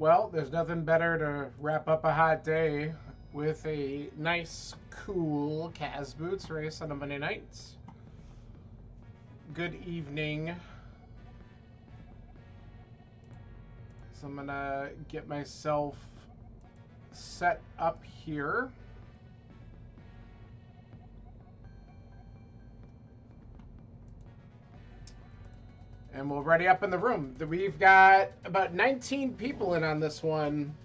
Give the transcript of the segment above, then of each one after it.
Well, there's nothing better to wrap up a hot day with a nice, cool Cas Boots race on a Monday night. Good evening. So I'm gonna get myself set up here. And we'll ready up in the room. We've got about 19 people in on this one.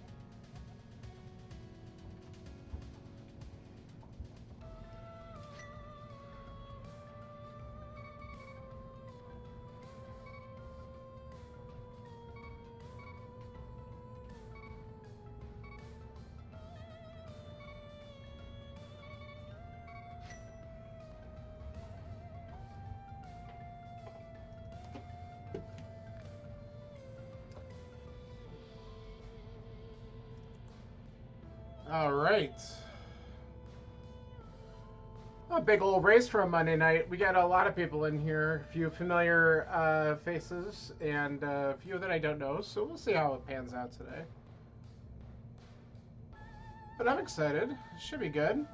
All right. A big old race for a Monday night. We got a lot of people in here, a few familiar faces, and a few that I don't know. So we'll see how it pans out today. But I'm excited. It should be good.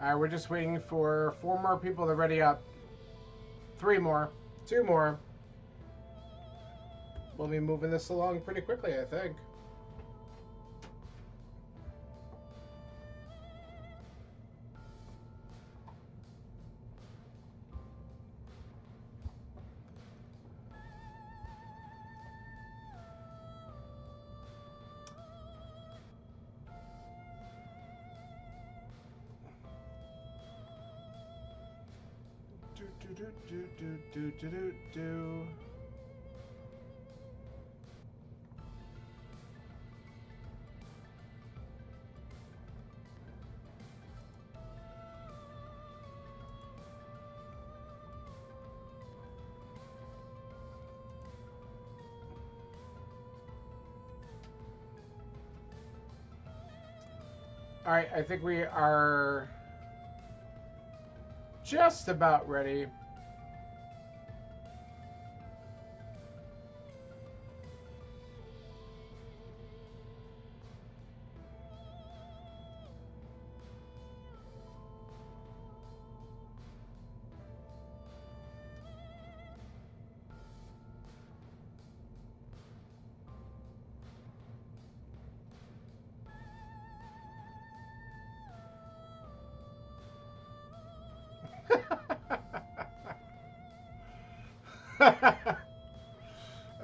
All right, we're just waiting for 4 more people to ready up. 3 more. 2 more. We'll be moving this along pretty quickly, I think. Do. All right, I think we are just about ready.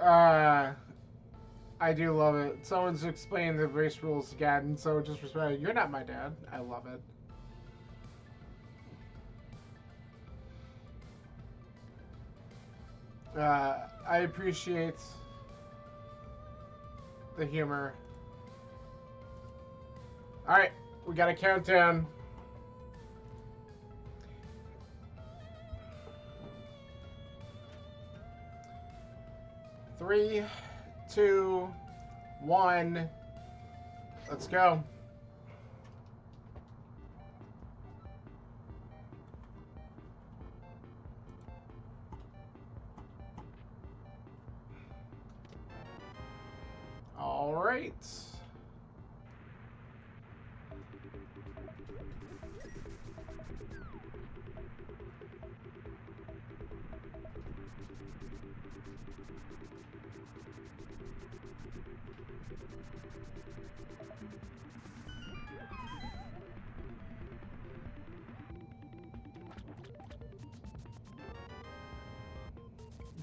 uh, I do love it. Someone's explaining the race rules again, so just respect. You're not my dad. I love it. I appreciate the humor. All right, we got a countdown. 3, 2, 1. Let's go. All right.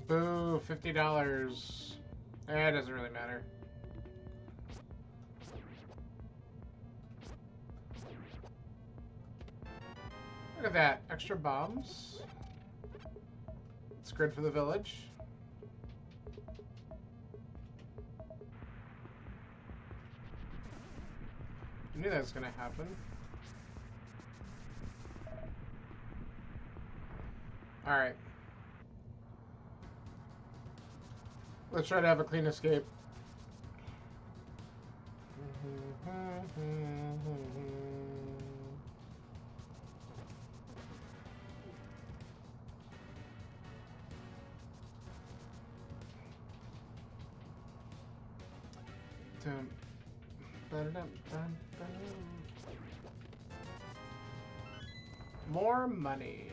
Boo, $50. It doesn't really matter. Look at that. Extra bombs. It's good for the village. I knew that was going to happen. Alright. Let's try to have a clean escape. More money.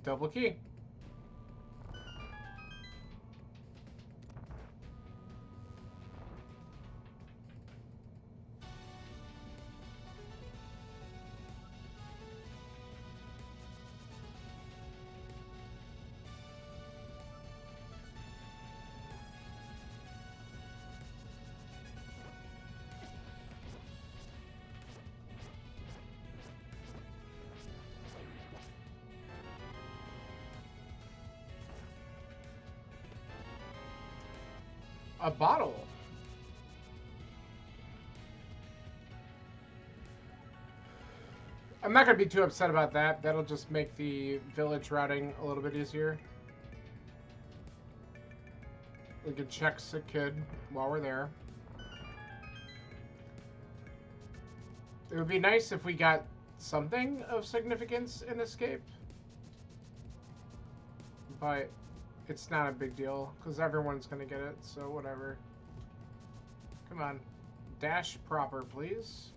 Double key. A bottle. I'm not going to be too upset about that. That'll just make the village routing a little bit easier. We can check Sick Kid while we're there. It would be nice if we got something of significance in Escape. But it's not a big deal, because everyone's going to get it, so whatever. Come on. Dash proper, please.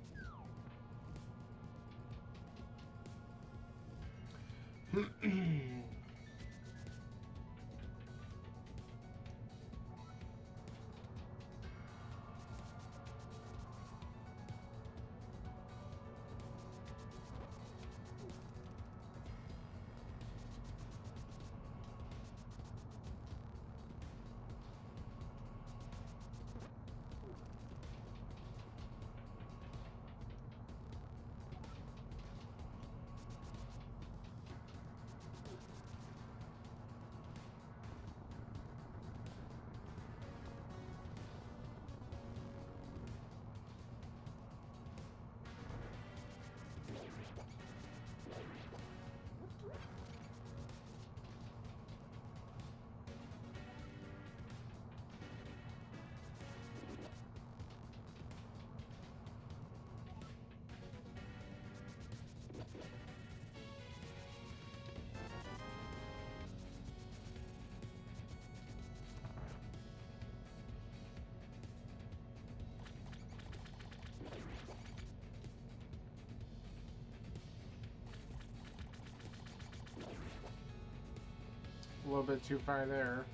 A little bit too far there.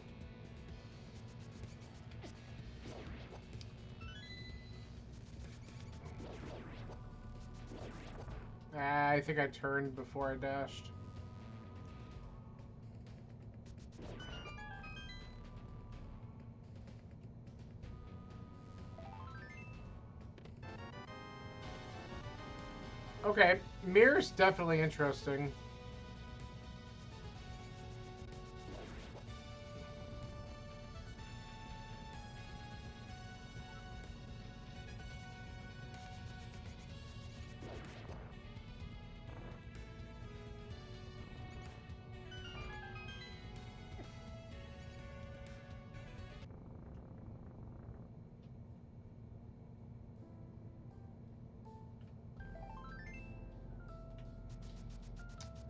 I think I turned before I dashed. Okay, mirror's definitely interesting.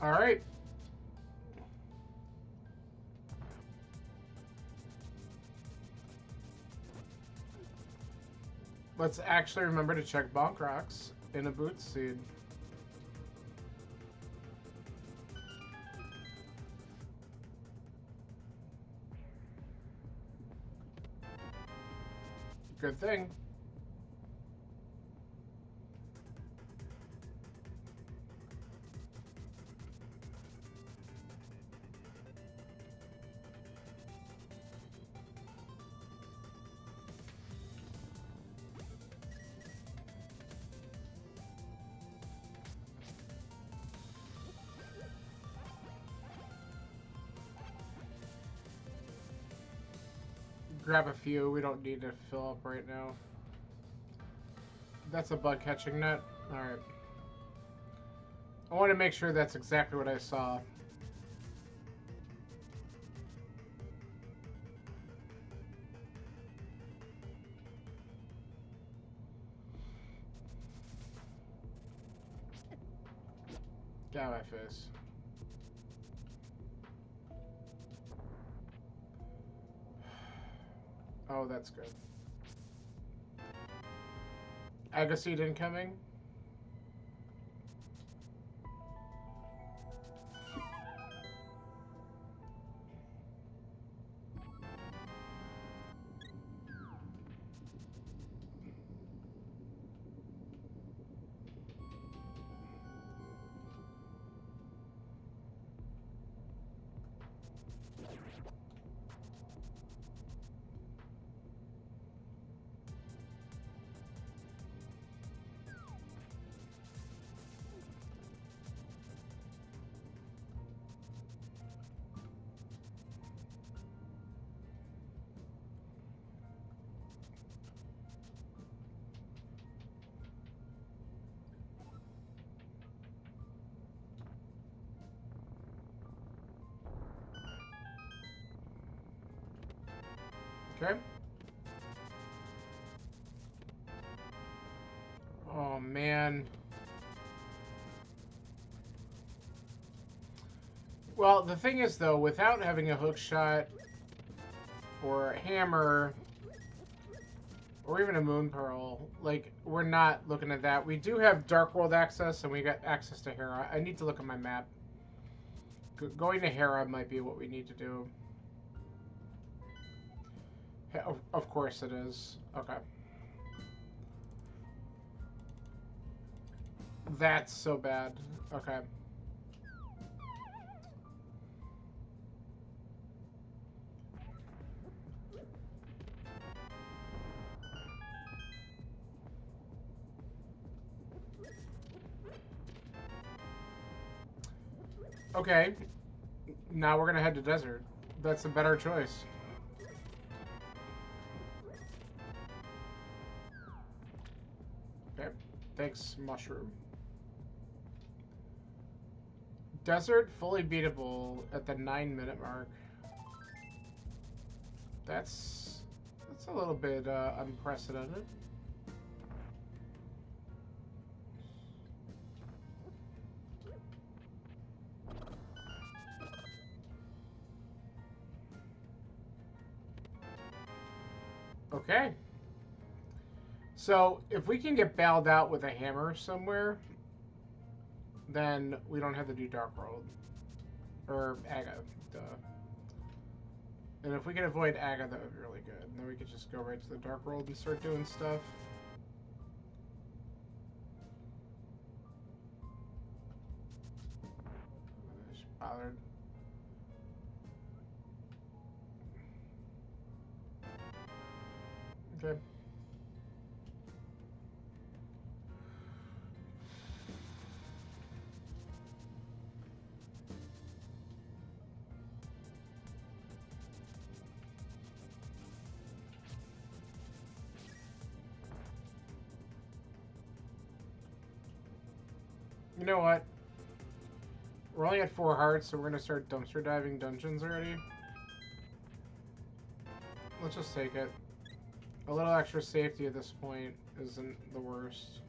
All right. Let's actually remember to check bonk rocks in a boot seed. Good thing. Grab a few. We don't need to fill up right now. That's a bug catching net. Alright. I want to make sure that's exactly what I saw. Get out of my face. Oh, that's good. Agaseed incoming. Okay. Oh, man. Well, the thing is, though, without having a hook shot or a hammer or even a moon pearl, like, we're not looking at that. We do have Dark World access, and we got access to Hera. I need to look at my map. Going to Hera might be what we need to do. Of course it is. Okay. That's so bad. Okay. Okay. Now we're gonna head to desert. That's a better choice. Okay. Thanks, mushroom. Desert fully beatable at the 9-minute mark. That's a little bit unprecedented. Okay. So if we can get bailed out with a hammer somewhere, then we don't have to do Dark World. Or Aga, duh. And if we can avoid Aga, that would be really good. And then we could just go right to the Dark World and start doing stuff. I'm just bothered. Okay. You know what? We're only at 4 hearts, so we're gonna start dumpster diving dungeons already. Let's just take it. A little extra safety at this point isn't the worst.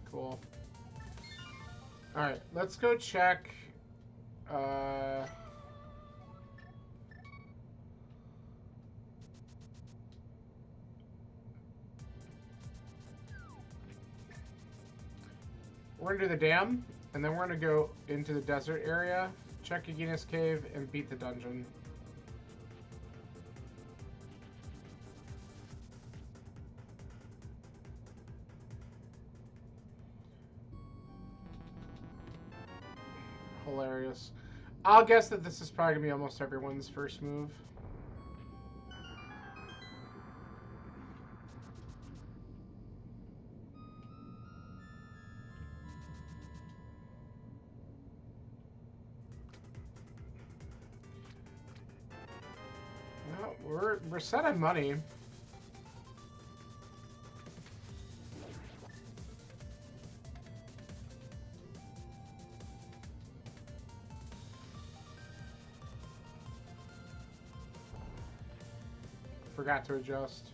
Cool. Alright, let's go check Uh... We're gonna do the dam, and then we're gonna go into the desert area, check Aegina's Cave, and beat the dungeon. Hilarious. I'll guess that this is probably gonna be almost everyone's first move. No, we're set on money. Forgot to adjust.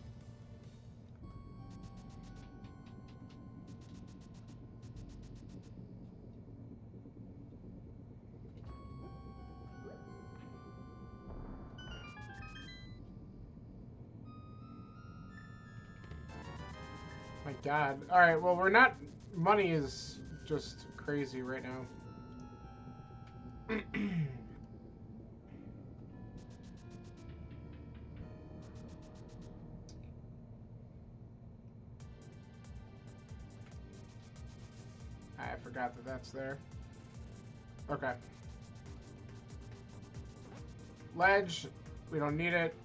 My God. All right. Well, we're not. Money is just crazy right now. I forgot that that's there. Okay. Ledge. We don't need it.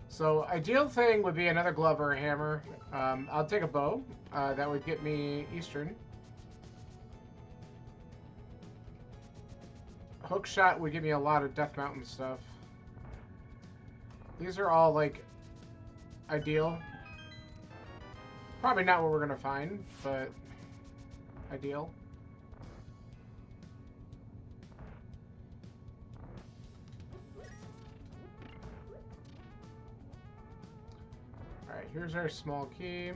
So, ideal thing would be another glove or a hammer. I'll take a bow. That would get me Eastern. Hook shot would give me a lot of Death Mountain stuff. These are all, like, ideal. Probably not what we're going to find, but ideal. Alright, here's our small key.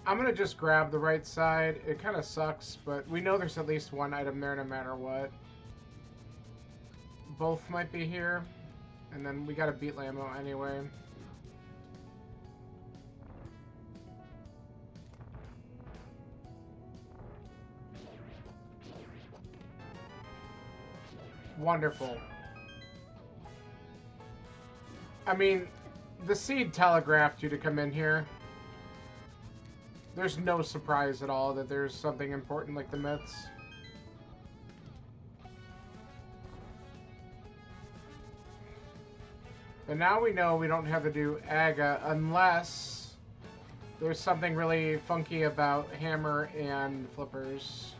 I'm going to just grab the right side. It kind of sucks, but we know there's at least one item there no matter what. Both might be here. And then we got to beat Lamo anyway. Wonderful. I mean, the seed telegraphed you to come in here. There's no surprise at all that there's something important like the myths. And now we know we don't have to do Aga unless there's something really funky about Hammer and Flippers.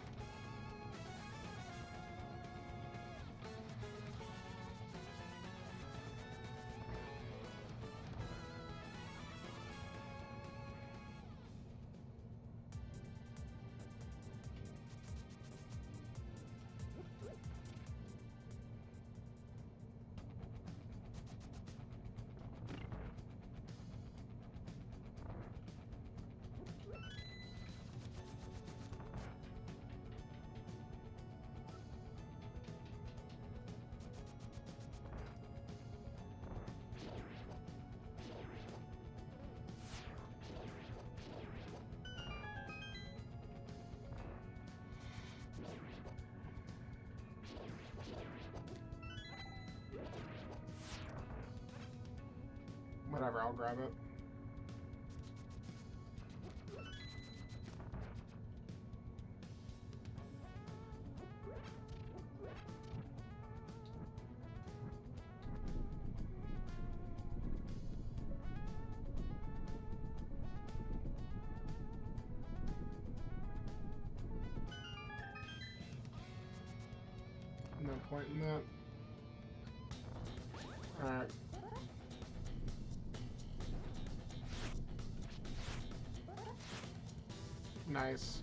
Whatever, I'll grab it. No point in that. Alright. Nice.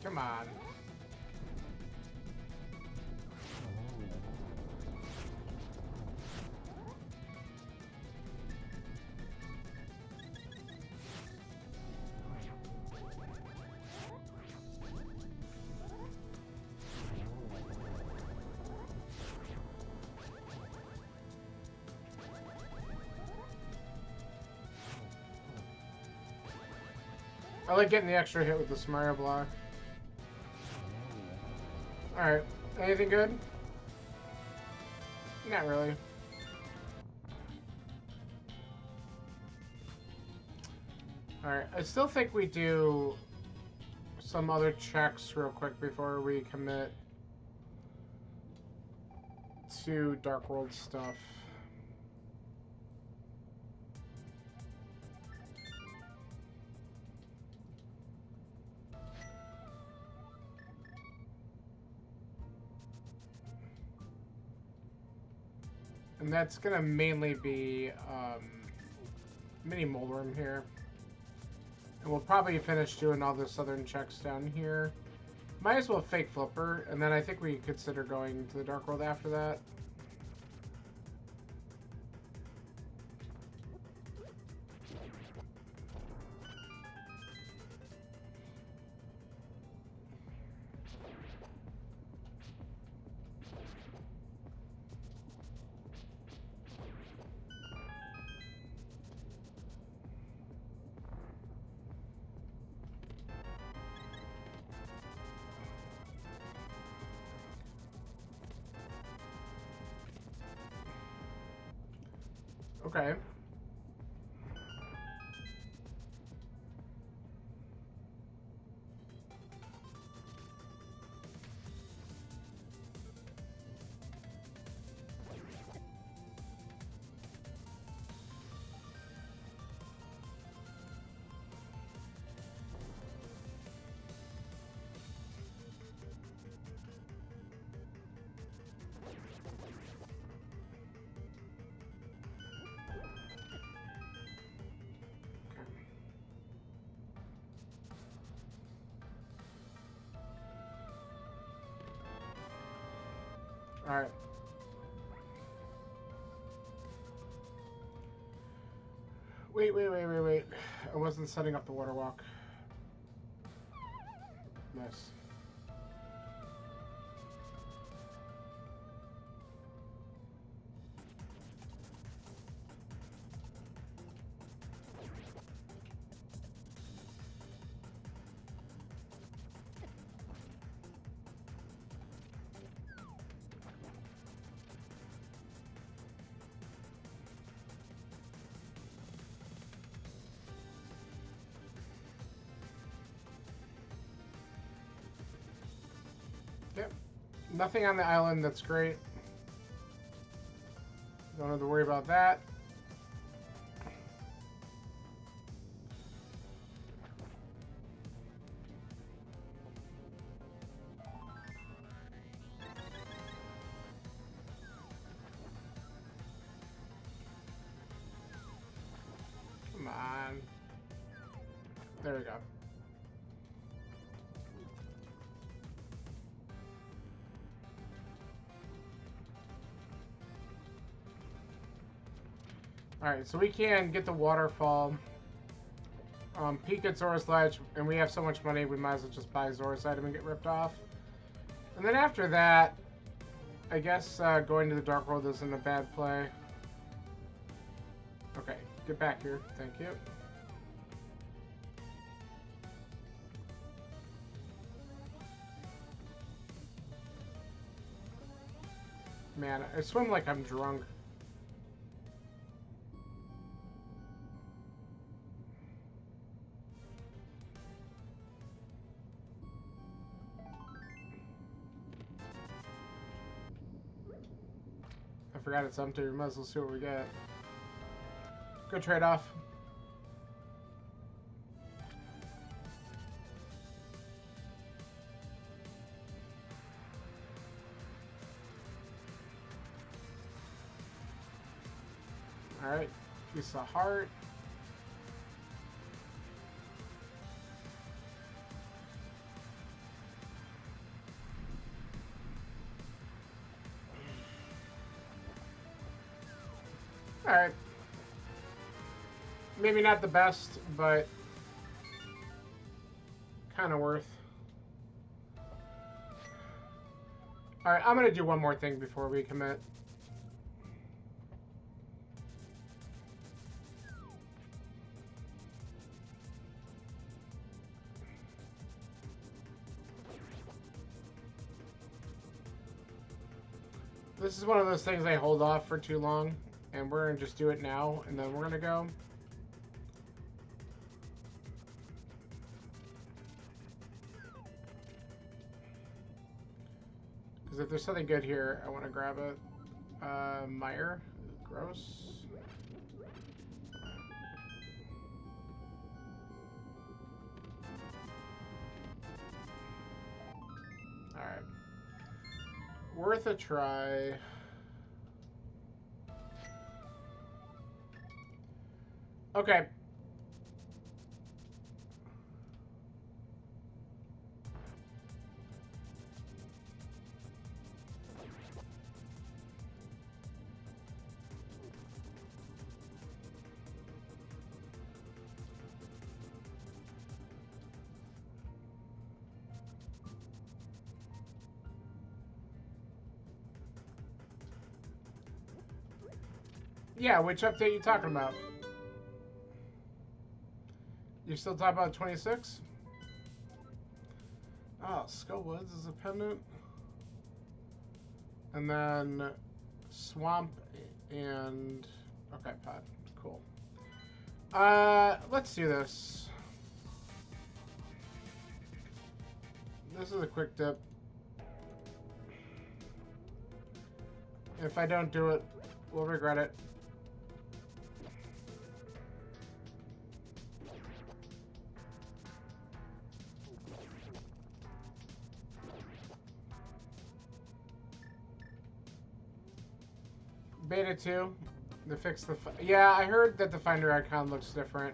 Come on. I like getting the extra hit with the Mario block. Alright. Anything good? Not really. Alright. I still think we do some other checks real quick before we commit to Dark World stuff. And that's gonna mainly be mini Moldworm here. And we'll probably finish doing all the southern checks down here. Might as well fake Flipper, and then I think we consider going to the Dark World after that. Okay. Alright. Wait. I wasn't setting up the water walk. Nice. Yep. Nothing on the island, that's great. Don't have to worry about that. Come on. There we go. Alright, so we can get the waterfall, peek at Zora's Ledge, and we have so much money we might as well just buy Zora's item and get ripped off. And then after that, I guess going to the Dark World isn't a bad play. Okay, get back here. Thank you. Man, I swim like I'm drunk. forgot it's empty. We might as well see what we get. Good trade-off. Alright, piece of heart. Alright. Maybe not the best, but kind of worth. Alright, I'm going to do one more thing before we commit. This is one of those things I hold off for too long, and we're going to just do it now, and then we're going to go. Because if there's something good here, I want to grab it. Meyer. Gross. Alright. Worth a try. Okay. Yeah, which update you talking about? You still talking about 26? Oh, Skull Woods is a pendant. And then Swamp and... Okay, pot. Cool. Let's do this. This is a quick dip. If I don't do it, we'll regret it. Beta 2, to fix the... Yeah, I heard that the Finder icon looks different.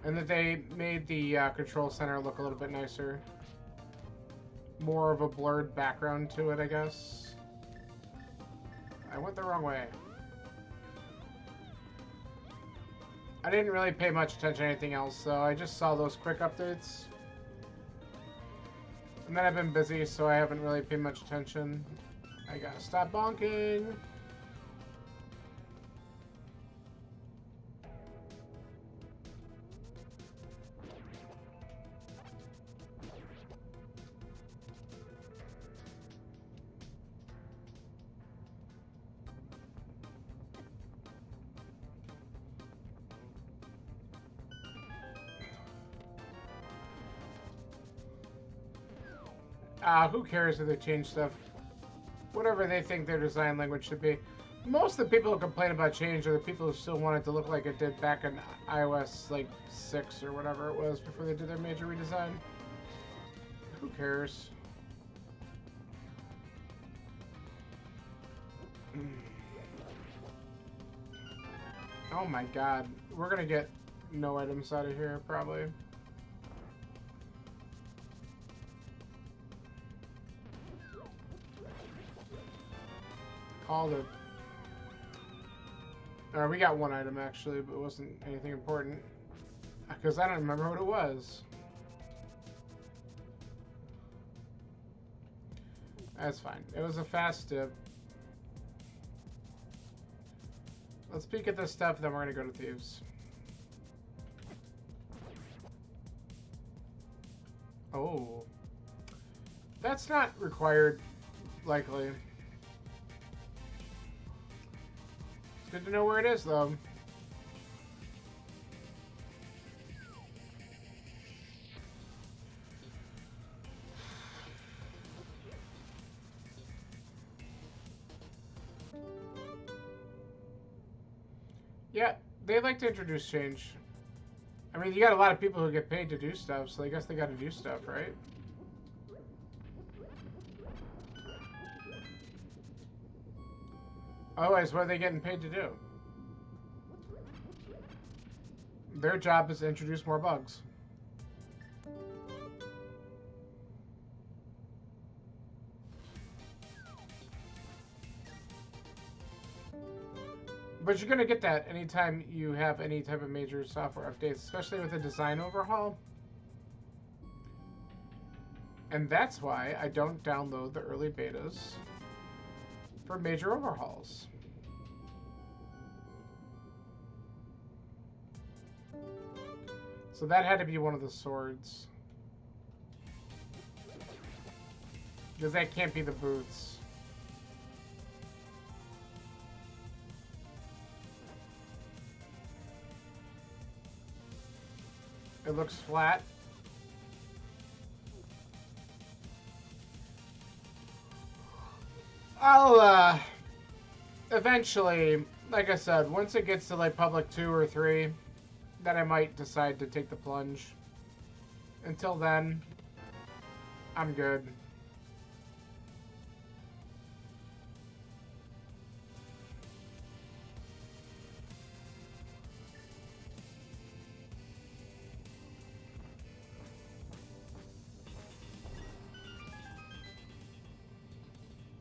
And that they made the control center look a little bit nicer. More of a blurred background to it, I guess. I went the wrong way. I didn't really pay much attention to anything else, so I just saw those quick updates. And then I've been busy, so I haven't really paid much attention. I gotta stop bonking. Who cares if they change stuff? Whatever they think their design language should be. Most of the people who complain about change are the people who still want it to look like it did back in iOS like 6 or whatever it was before they did their major redesign. Who cares? Oh my god. We're gonna get no items out of here, probably. Called it. Alright, we got one item actually, but it wasn't anything important. Because I don't remember what it was. That's fine. It was a fast dip. Let's peek at this stuff, then we're gonna go to Thieves. Oh. That's not required, likely. It's good to know where it is, though. Yeah, they like to introduce change. I mean, you got a lot of people who get paid to do stuff, so I guess they got to do stuff, right? Otherwise, what are they getting paid to do? Their job is to introduce more bugs. But you're going to get that anytime you have any type of major software updates, especially with a design overhaul. And that's why I don't download the early betas for major overhauls. So that had to be one of the swords. Because that can't be the boots. It looks flat. I'll, eventually, like I said, once it gets to, like, Public 2 or 3, then I might decide to take the plunge. Until then, I'm good.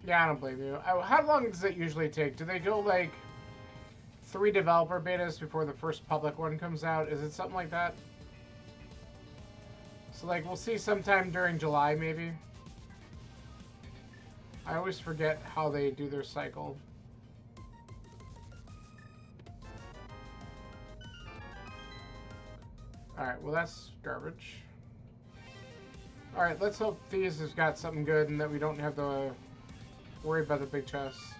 Yeah, I don't blame you. How long does it usually take? Do they go, like, 3 developer betas before the first public one comes out? Is it something like that? So, like, we'll see sometime during July, maybe. I always forget how they do their cycle. Alright, well, that's garbage. Alright, let's hope Thieves has got something good and that we don't have to worry about the big chests.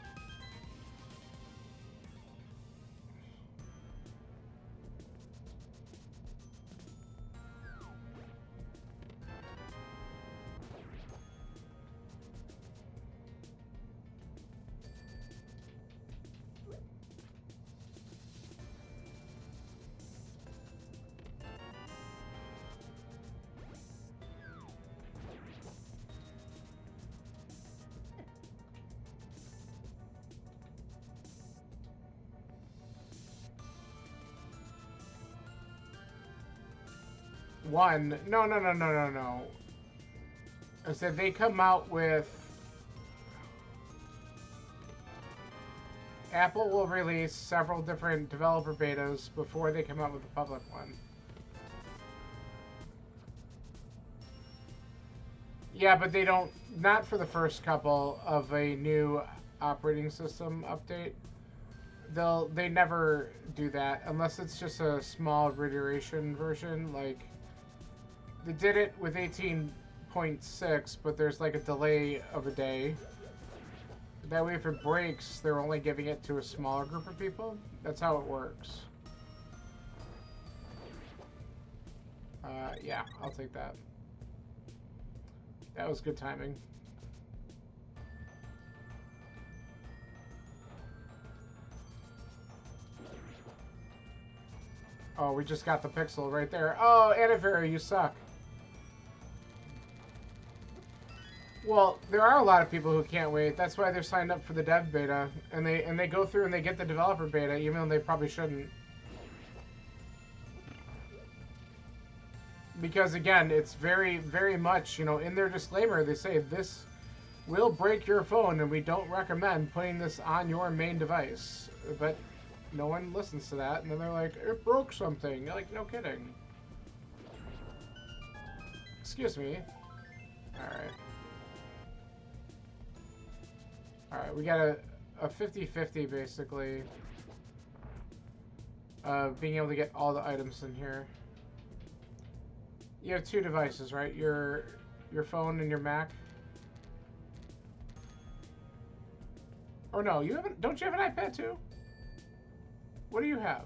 One. No. I said they come out with... Apple will release several different developer betas before they come out with the public one. Yeah, but they don't... Not for the first couple of a new operating system update. They never do that unless it's just a small reiteration version, like... They did it with 18.6, but there's like a delay of a day. That way if it breaks, they're only giving it to a smaller group of people. That's how it works. Yeah, I'll take that. That was good timing. Oh, we just got the pixel right there. Oh, Anniversary, you suck. Well, there are a lot of people who can't wait. That's why they're signed up for the dev beta, and they go through and they get the developer beta, even though they probably shouldn't. Because again, it's very, very much, you know, in their disclaimer, they say this will break your phone, and we don't recommend putting this on your main device. But no one listens to that, and then they're like, it broke something. You're like, no kidding. Excuse me. All right. Alright, we got a 50-50 basically of being able to get all the items in here. You have 2 devices, right? Your phone and your Mac? Or no, you haven't, don't you have an iPad too? What do you have?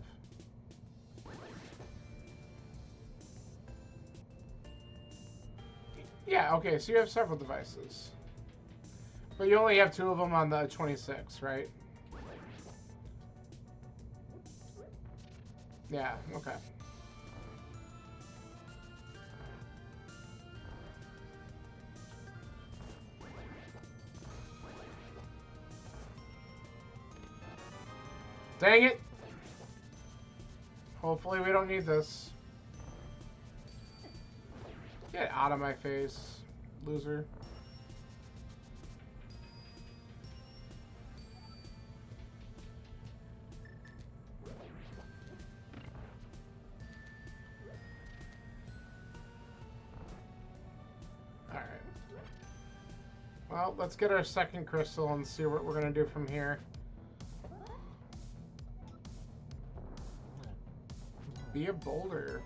Yeah, okay, so you have several devices. But you only have 2 of them on the 26, right? Yeah, okay. Dang it! Hopefully we don't need this. Get out of my face, loser. Alright. Well, let's get our second crystal and see what we're going to do from here. Be a boulder.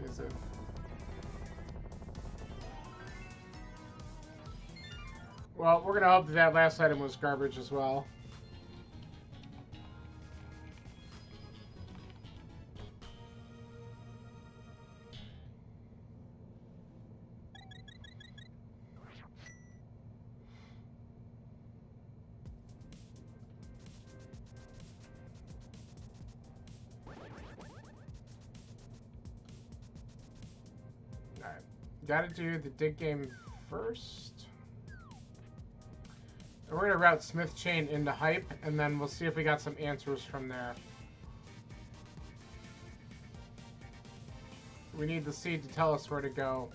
Is it? Well, we're going to hope that that last item was garbage as well. Alright. Gotta do the dig game first. And we're gonna route Smith Chain into Hype, and then we'll see if we got some answers from there. We need the seed to tell us where to go.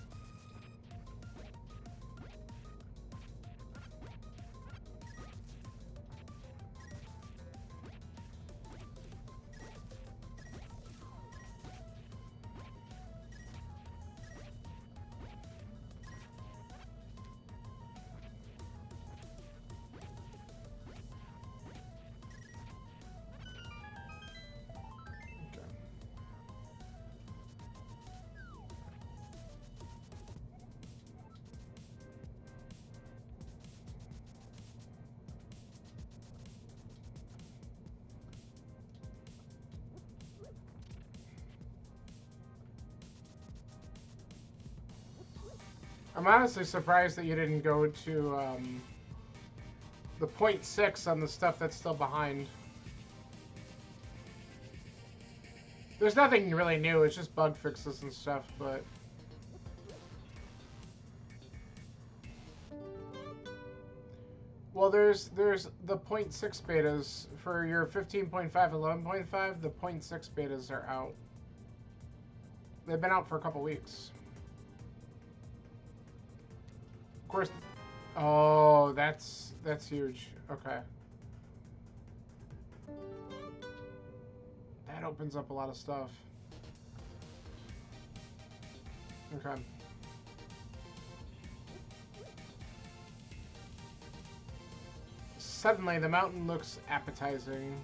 I'm honestly surprised that you didn't go to the 0.6 on the stuff that's still behind. There's nothing really new, it's just bug fixes and stuff, but... Well, there's the 0.6 betas. For your 15.5 and 11.5, the 0.6 betas are out. They've been out for a couple weeks. Of course. Oh, that's huge. Okay. That opens up a lot of stuff. Okay. Suddenly, the mountain looks appetizing.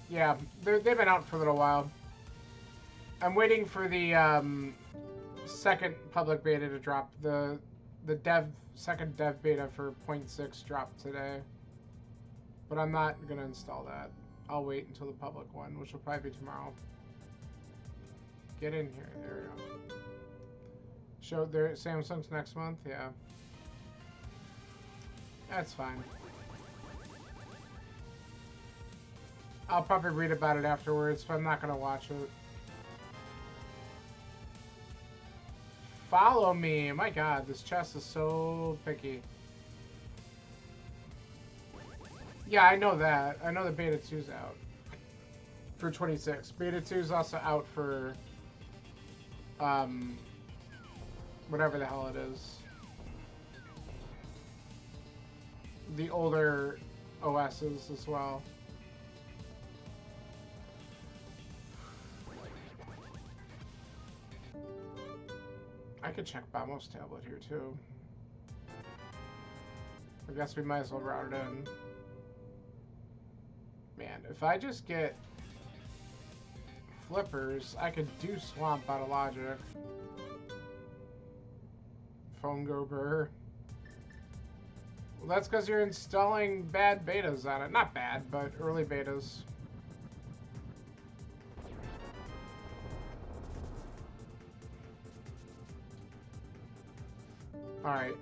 Yeah, they've been out for a little while. I'm waiting for the second public beta to drop. The second dev beta for 0.6 dropped today. But I'm not going to install that. I'll wait until the public one, which will probably be tomorrow. Get in here. There we go. Show their Samsung's next month? Yeah. That's fine. I'll probably read about it afterwards, but I'm not going to watch it. Follow me! My god, this chest is so picky. Yeah, I know that. I know the Beta 2's out. For 26. Beta 2 is also out for... whatever the hell it is. The older OSs as well. I could check Bamo's tablet here too. I guess we might as well route it in. Man, if I just get flippers, I could do Swamp out of logic. Phone go burr. Well, that's because you're installing bad betas on it. Not bad, but early betas. Alright.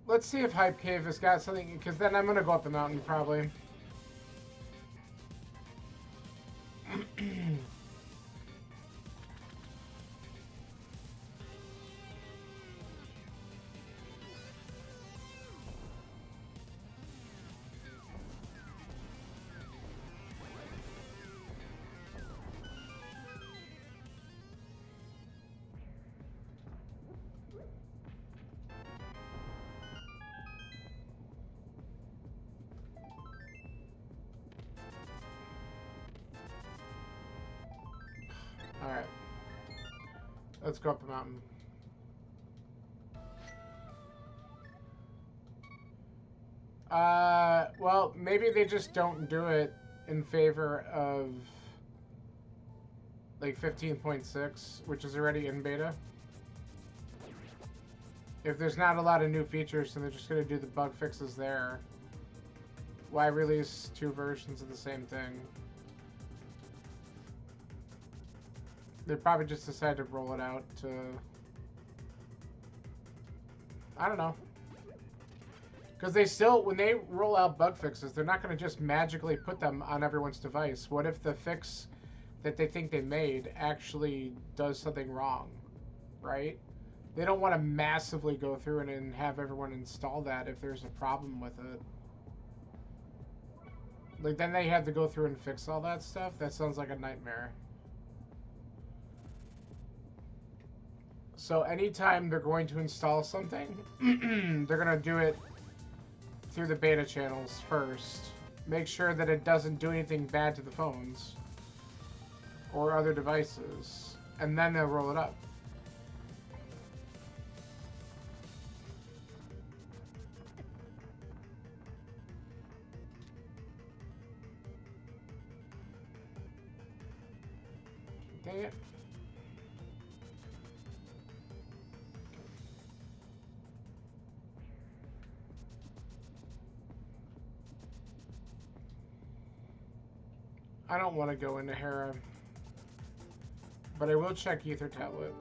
Let's see if Hype Cave has got something, because then I'm going to go up the mountain, probably. Alright. Let's go up the mountain. Well, maybe they just don't do it in favor of, like, 15.6, which is already in beta. If there's not a lot of new features, then they're just going to do the bug fixes there. Why release two versions of the same thing? They probably just decided to roll it out to... I don't know. Because they still, when they roll out bug fixes, they're not going to just magically put them on everyone's device. What if the fix that they think they made actually does something wrong, right? They don't want to massively go through it and have everyone install that if there's a problem with it. Like, then they have to go through and fix all that stuff? That sounds like a nightmare. So anytime they're going to install something, they're going to do it through the beta channels first. Make sure that it doesn't do anything bad to the phones or other devices, and then they'll roll it up. Dang it. I don't want to go into Hera, but I will check Ether Tablet.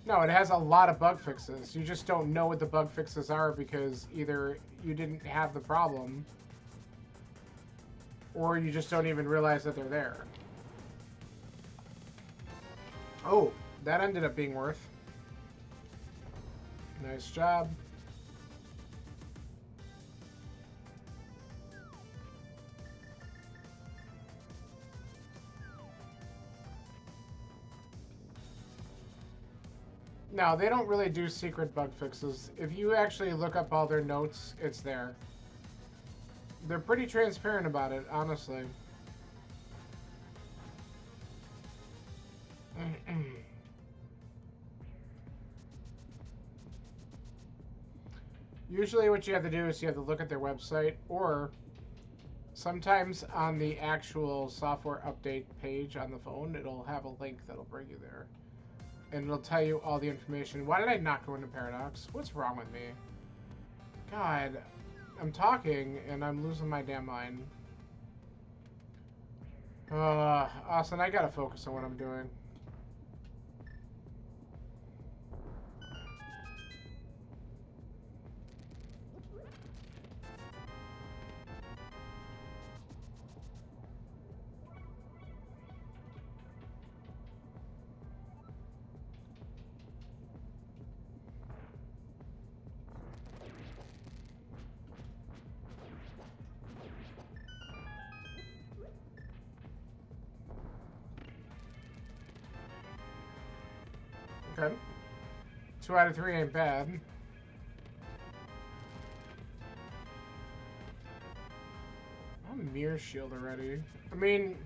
No, it has a lot of bug fixes. You just don't know what the bug fixes are because either you didn't have the problem or you just don't even realize that they're there. Oh, that ended up being worth. Nice job. No, they don't really do secret bug fixes. If you actually look up all their notes, it's there. They're pretty transparent about it, honestly. Usually what you have to do is you have to look at their website, or sometimes on the actual software update page on the phone, it'll have a link that'll bring you there. And it'll tell you all the information. Why did I not go into Paradox? What's wrong with me? God, I'm talking and I'm losing my damn mind. Austin, I gotta focus on what I'm doing. Okay. 2 out of 3 ain't bad. I'm Mirror Shield already. I mean,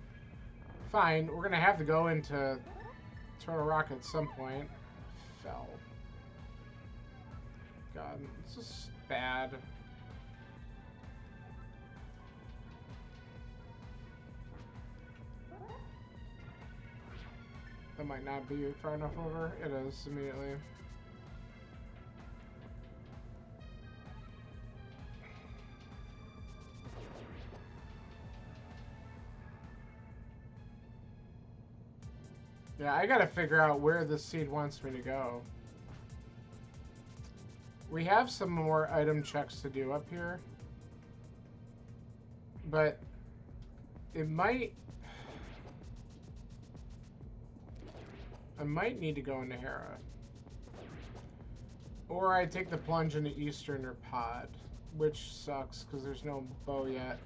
fine. We're gonna have to go into Turtle Rock at some point. Fell. God, this is bad. That might not be far enough over. It is immediately. Yeah, I gotta figure out where the seed wants me to go. We have some more item checks to do up here. But it might... I might need to go into Hera. Or I take the plunge into Eastern or Pod, which sucks because there's no bow yet.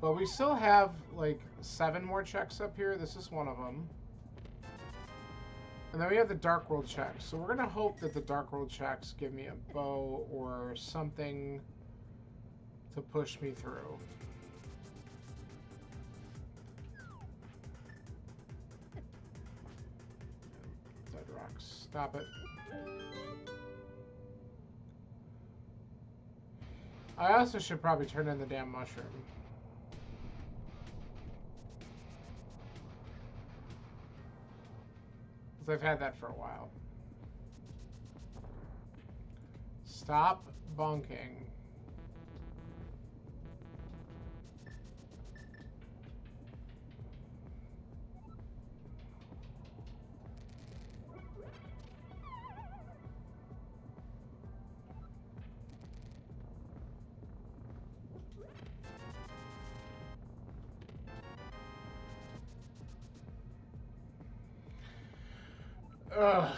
But we still have like 7 more checks up here. This is one of them. And then we have the Dark World checks. So we're going to hope that the Dark World checks give me a bow or something to push me through. Dead rocks. Stop it. I also should probably turn in the damn mushroom. Because I've had that for a while. Stop bonking. Ugh.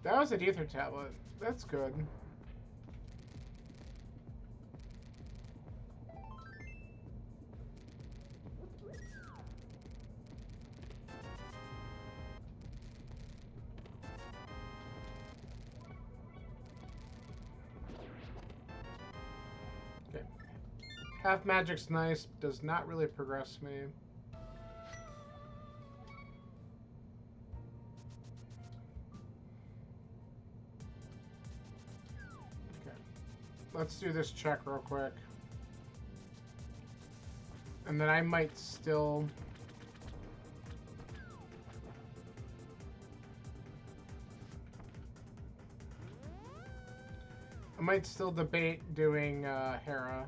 That was an ether tablet. That's good. Okay. Half magic's nice, does not really progress me. Let's do this check real quick. And then I might still... debate doing Hera.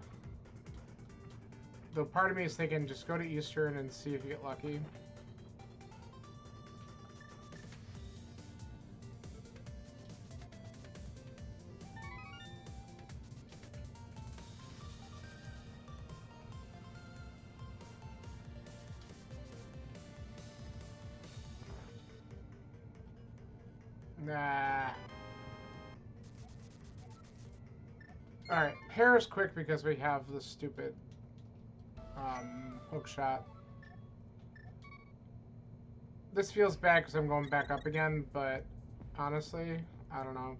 Though part of me is thinking just go to Eastern and see if you get lucky. Nah. Alright, Hera's quick because we have the stupid hook shot. This feels bad because I'm going back up again, but honestly, I don't know.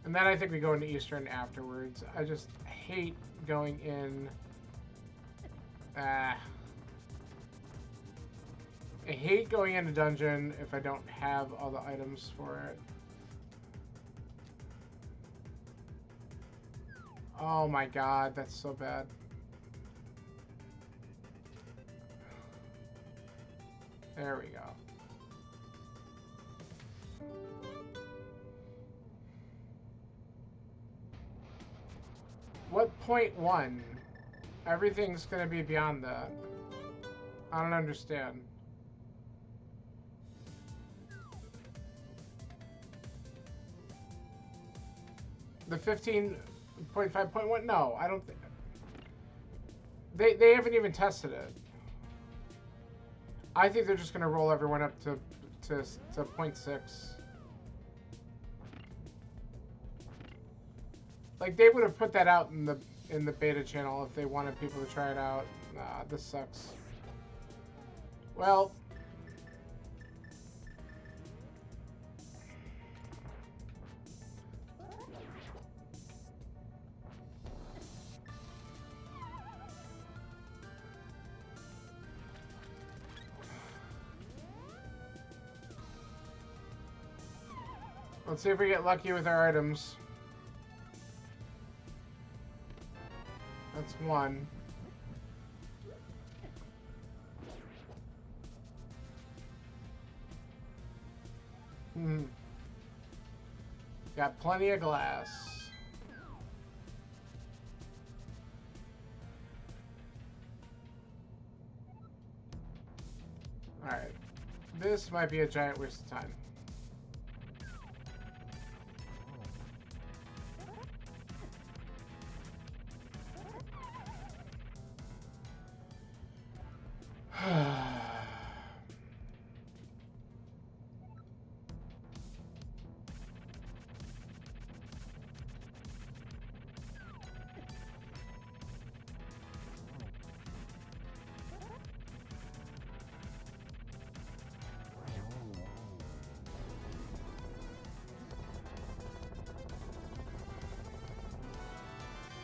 And then I think we go into Eastern afterwards. I just hate going in... I hate going into dungeon if I don't have all the items for it. Oh my god, that's so bad. There we go. What .1? Everything's gonna be beyond that. I don't understand. The 15.5.1? No, I don't think... They haven't even tested it. I think they're just going to roll everyone up to 0.6. Like, they would have put that out in the beta channel if they wanted people to try it out. Nah, this sucks. Well... Let's see if we get lucky with our items. That's one. Got plenty of glass. Alright. This might be a giant waste of time.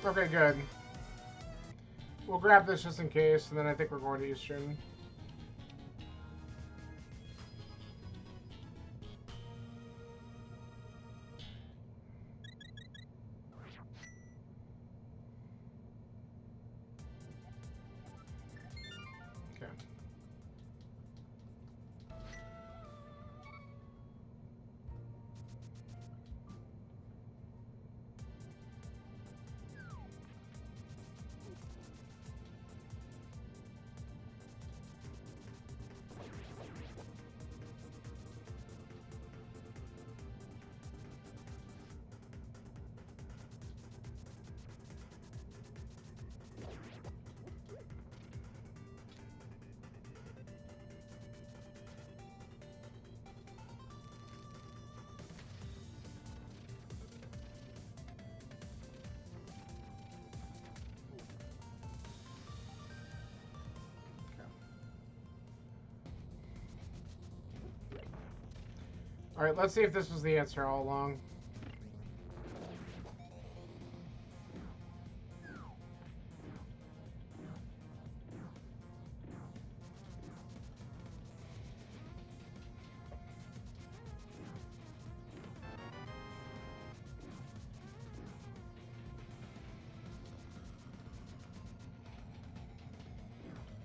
Okay, good. We'll grab this just in case, and then I think we're going to Eastern. Okay. Alright, let's see if this was the answer all along.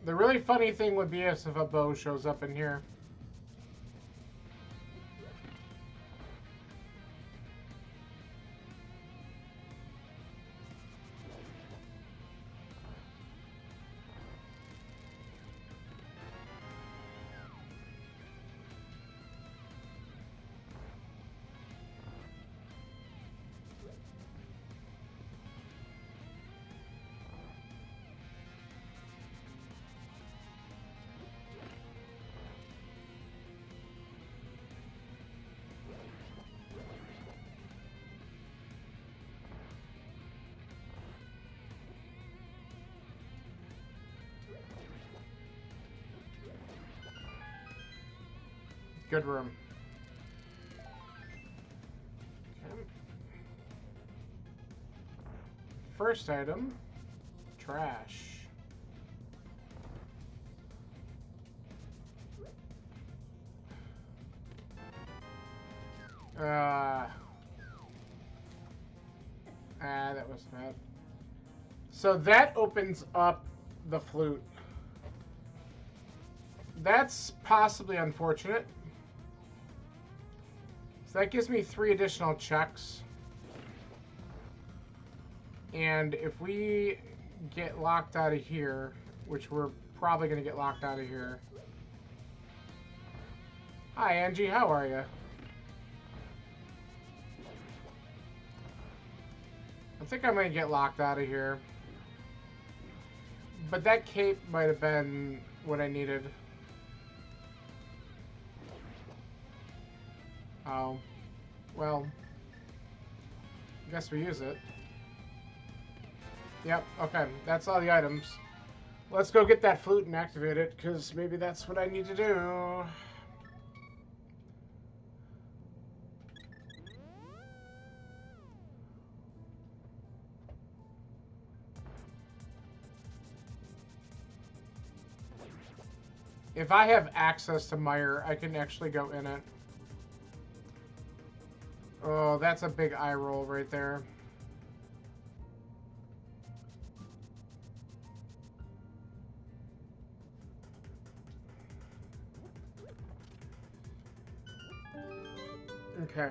The really funny thing would be if a bow shows up in here. Good room. Okay. First item, trash. That was bad. So that opens up the flute. That's possibly unfortunate. So that gives me 3 additional checks. And if we get locked out of here, which we're probably going to get locked out of here. Hi, Angie. How are you? I think I might get locked out of here. But that cape might have been what I needed. Oh. Well. I guess we use it. Yep, okay. That's all the items. Let's go get that flute and activate it, because maybe that's what I need to do. If I have access to Mire, I can actually go in it. Oh, that's a big eye roll right there. Okay.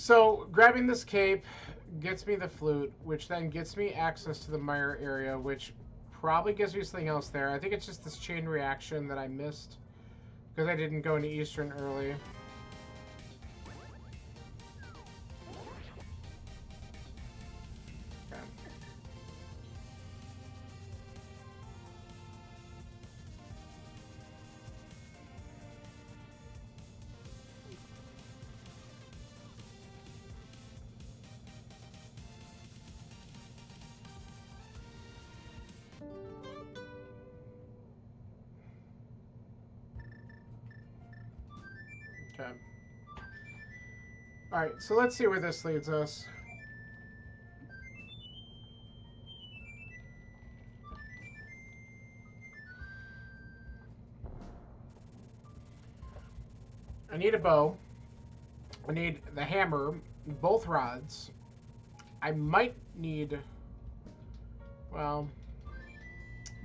So, grabbing this cape gets me the flute, which then gets me access to the mire area, which probably gives me something else there. I think it's just this chain reaction that I missed because I didn't go into Eastern early. Okay. Okay. Alright, so let's see where this leads us. I need a bow. I need the hammer, both rods. I might need... Well...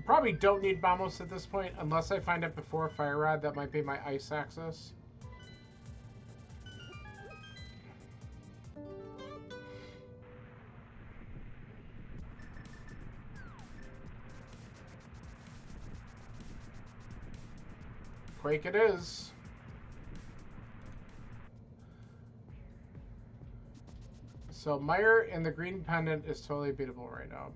Probably don't need Bombos at this point, unless I find it before Fire Rod. That might be my ice access. Quake it is. So Mire and the green pendant is totally beatable right now.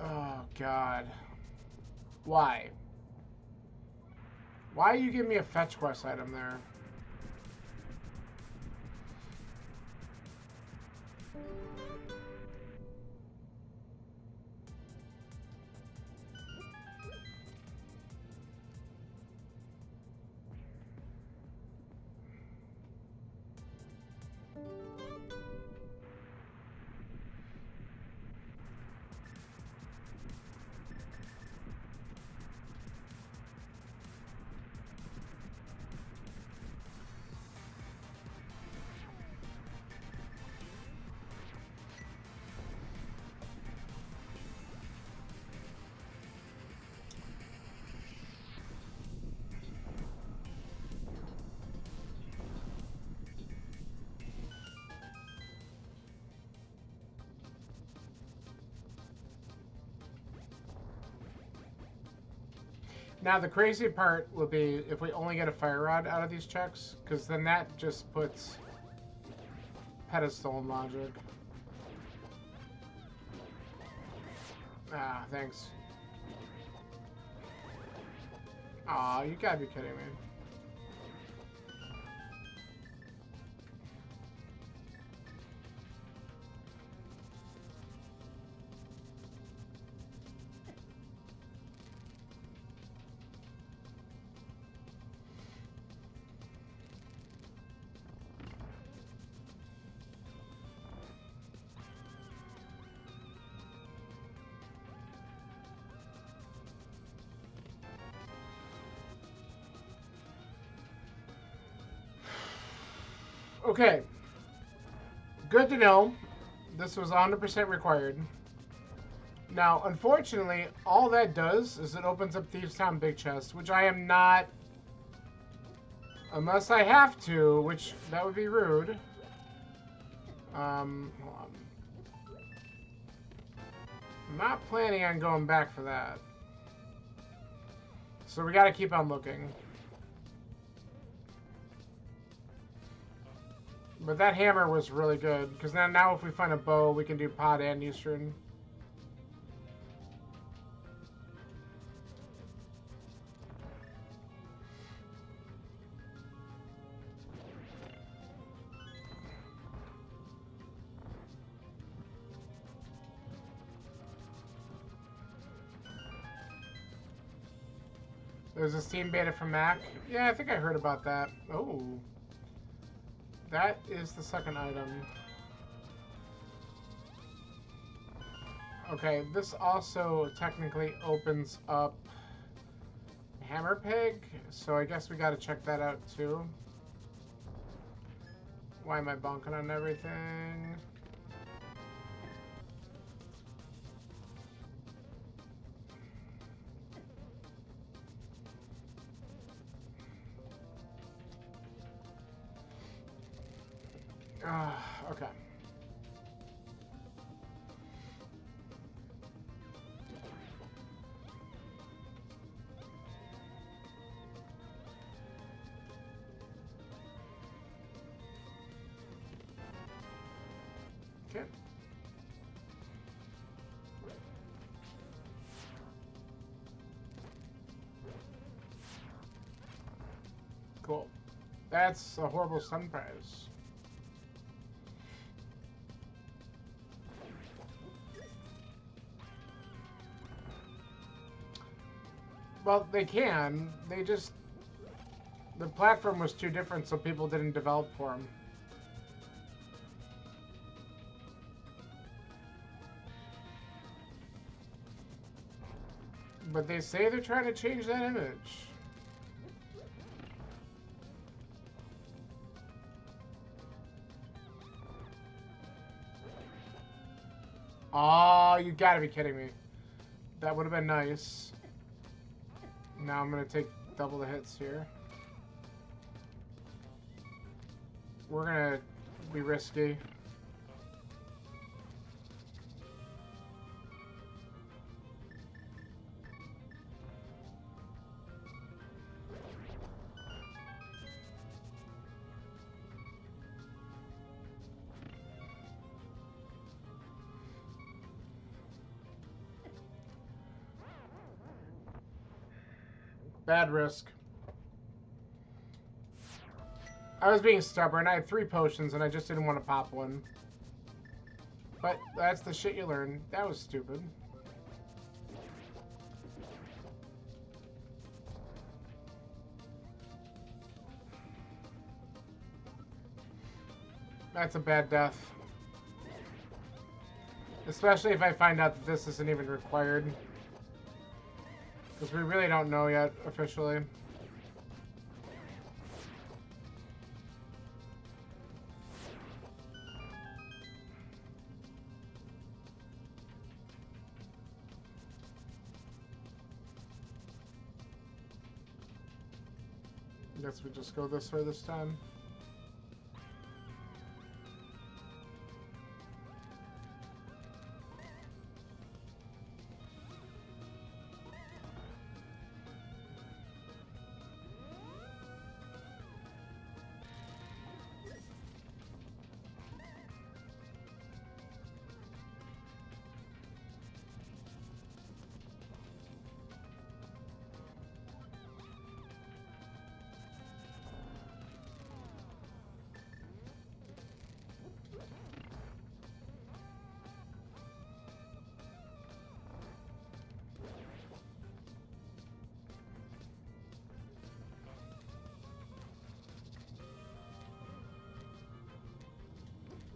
Oh, God. Why? Why you give me a fetch quest item there? Now, the crazy part will be if we only get a Fire Rod out of these checks, because then that just puts pedestal in logic. Ah, thanks. Aw, you gotta be kidding me. Okay. Good to know. This was 100% required. Now, unfortunately, all that does is it opens up Thieves' Town Big Chest, which I am not... Unless I have to, which that would be rude. Hold on. I'm not planning on going back for that. So we gotta keep on looking. But that hammer was really good, because now if we find a bow, we can do pod and Eastern. There's a Steam beta from Mac. Yeah, I think I heard about that. Oh. That is the second item. Okay, this also technically opens up Hammer Pig, so I guess we gotta check that out too. Why am I bonking on everything? Okay. Okay. Cool. That's a horrible sun prize. Well, they can. They just... The platform was too different, so people didn't develop for them. But they say they're trying to change that image. Oh, you gotta be kidding me. That would have been nice. Now I'm gonna take double the hits here. We're gonna be risky. Bad risk. I was being stubborn. I had 3 potions and I just didn't want to pop one. But that's the shit you learn. That was stupid. That's a bad death. Especially if I find out that this isn't even required. Because we really don't know yet, officially. Guess we just go this way this time.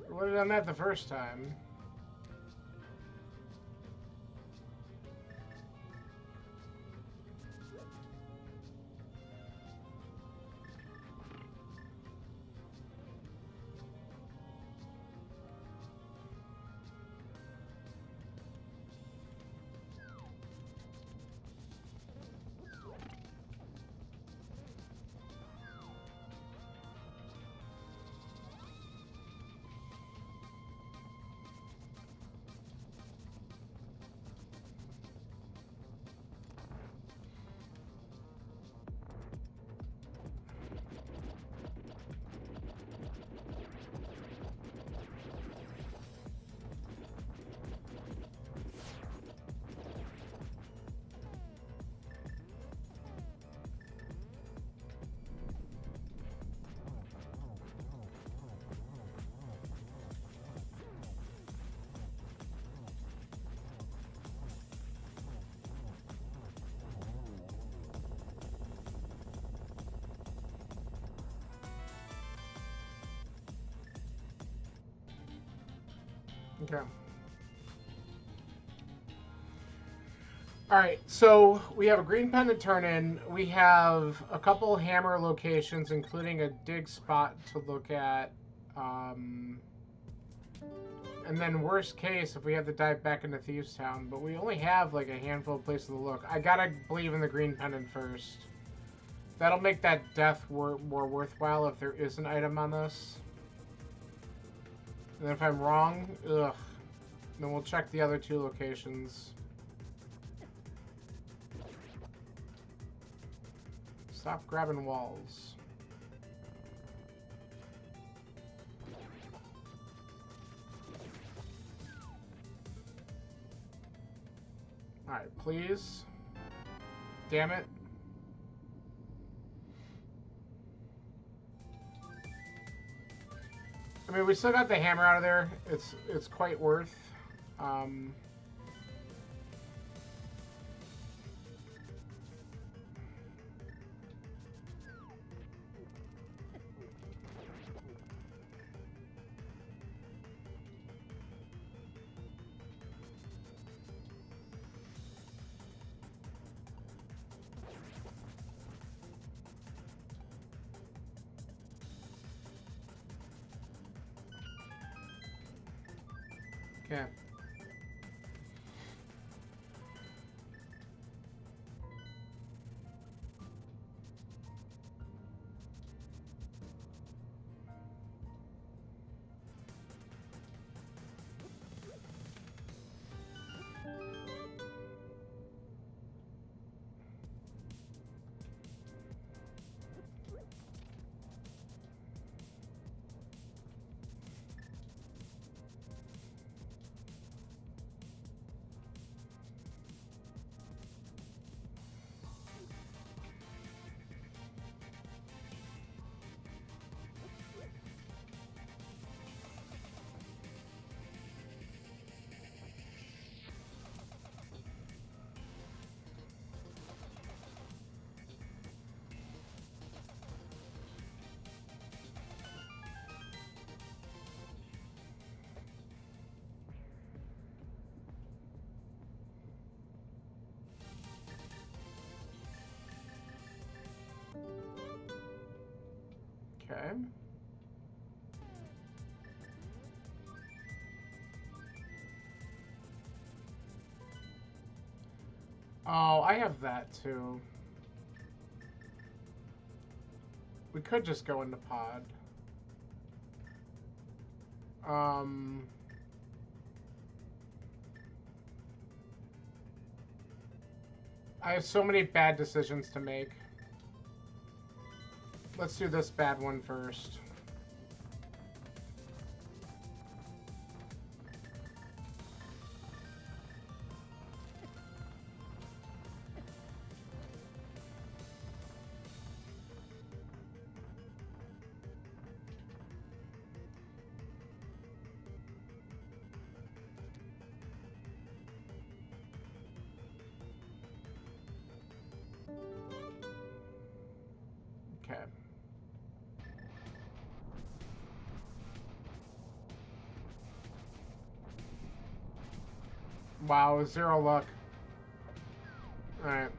We would have done that the first time. Okay. Alright, so we have a green pen to turn in. We have a couple hammer locations, including a dig spot to look at. And then worst case, if we have to dive back into Thieves Town. But we only have like a handful of places to look. I gotta believe in the green pendant first. That'll make that death more worthwhile if there is an item on this. And if I'm wrong, ugh. Then we'll check the other two locations. Stop grabbing walls. Alright, please. Damn it. I mean, we still got the hammer out of there. It's quite worth. Okay. Okay. Oh, I have that too. We could just go into pod. I have so many bad decisions to make. Let's do this bad one first. Okay. Wow, 0 luck. Alright.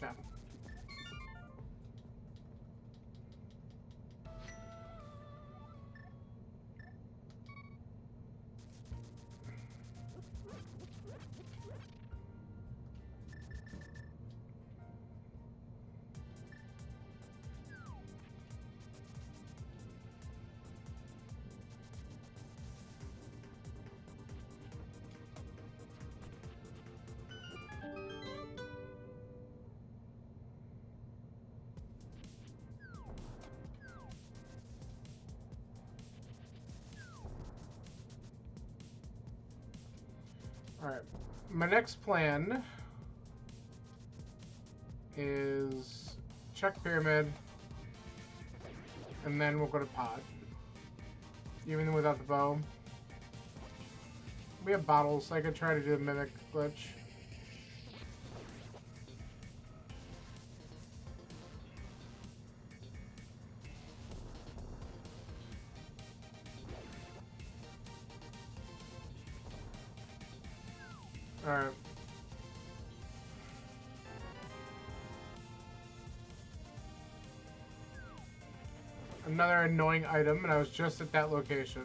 Okay. Alright. My next plan is check pyramid. And then we'll go to pod. Even without the bow. We have bottles, so I could try to do a mimic glitch. Alright. Another annoying item, and I was just at that location.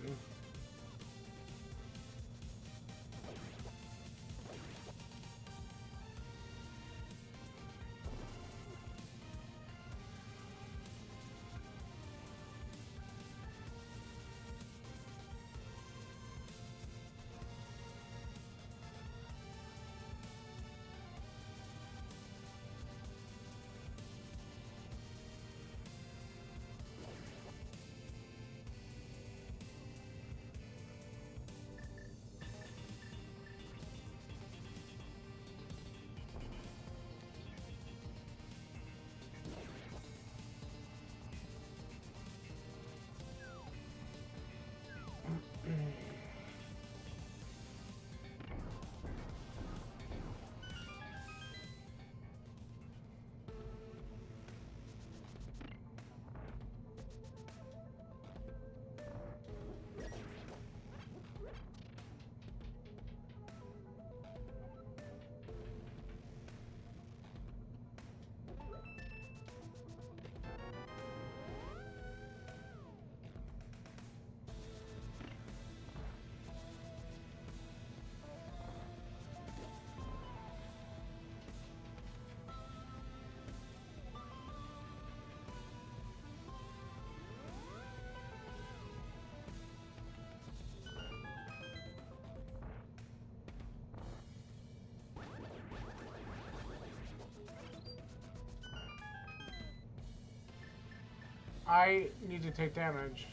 I need to take damage.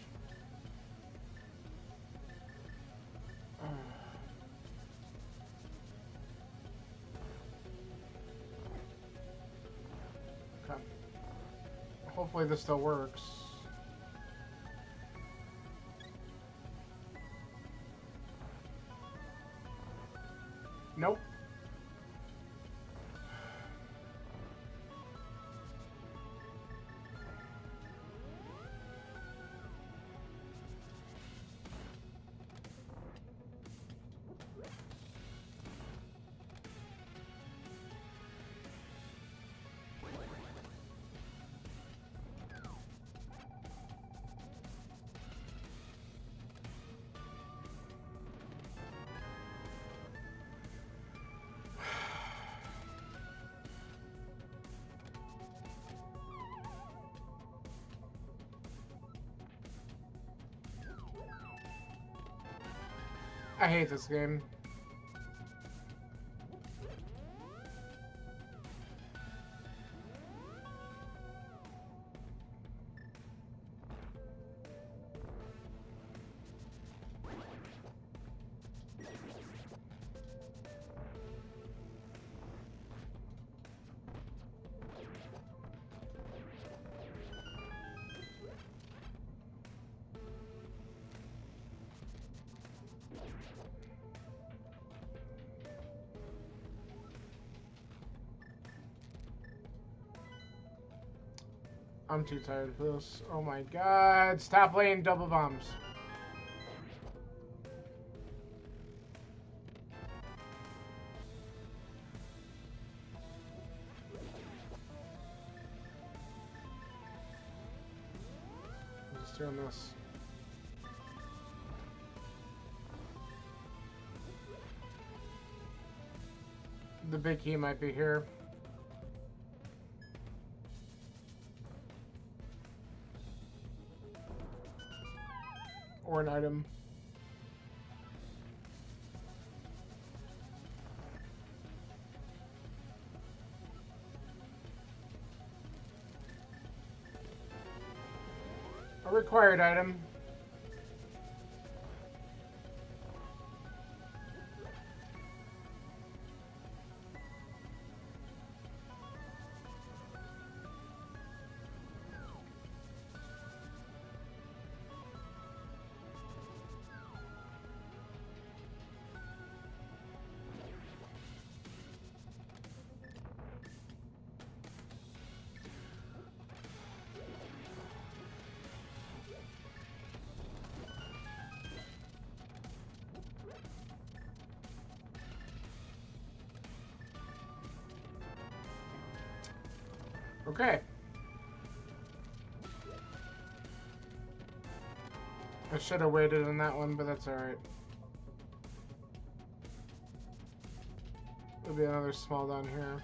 Okay. Hopefully this still works. Nope. I hate this game. I'm too tired for this. Oh my god. Stop laying double bombs. I'm just doing this. The big key might be here. Or an item. A required item. Okay. I should have waited on that one, but that's alright. There'll be another small down here.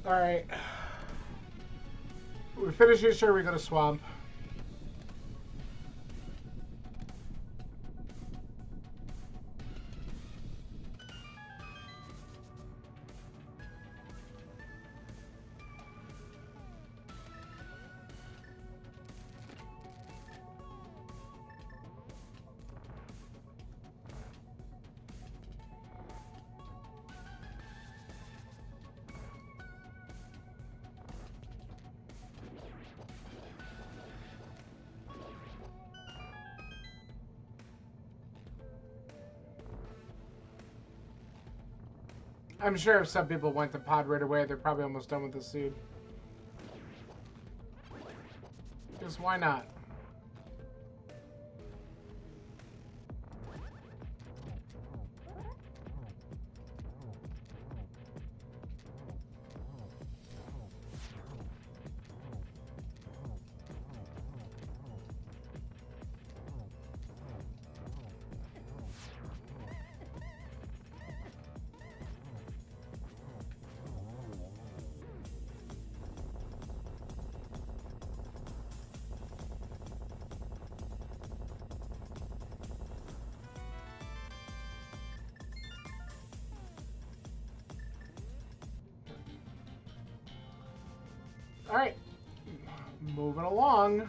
Alright. We finish here, sure, we go to Swamp. I'm sure if some people went to pod right away, they're probably almost done with the seed. Because why not? Alright. Moving along.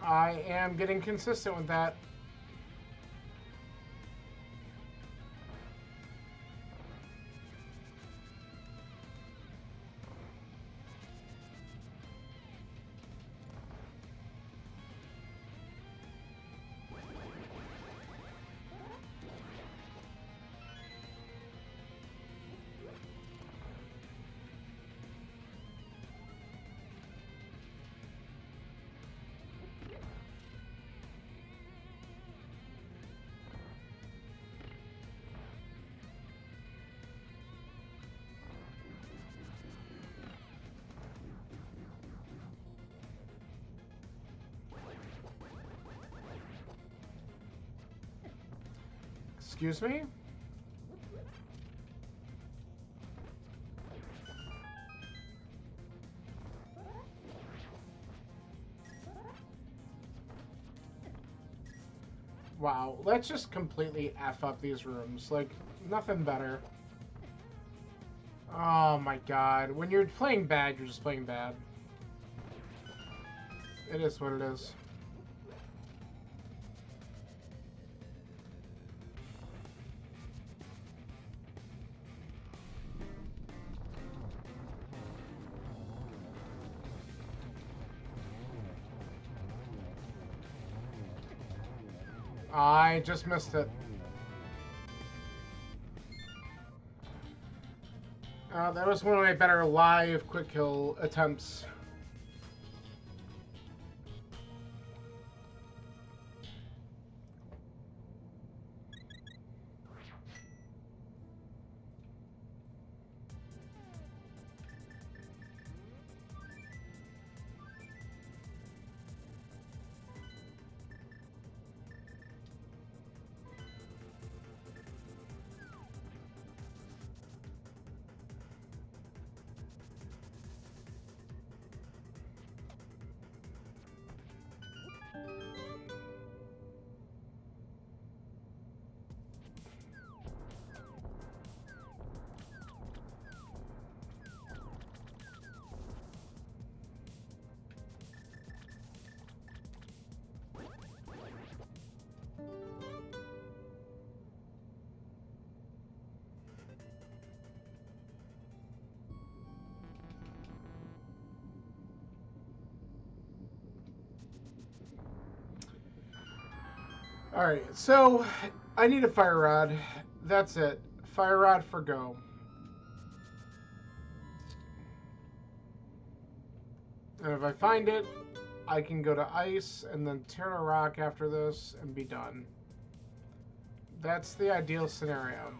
I am getting consistent with that. Excuse me? Wow, let's just completely F up these rooms. Like, nothing better. Oh my god. When you're playing bad, you're just playing bad. It is what it is. I just missed it. That was one of my better live quick kill attempts. Alright, so I need a fire rod. That's it. Fire rod for go. And if I find it, I can go to ice and then turn a rock after this and be done. That's the ideal scenario.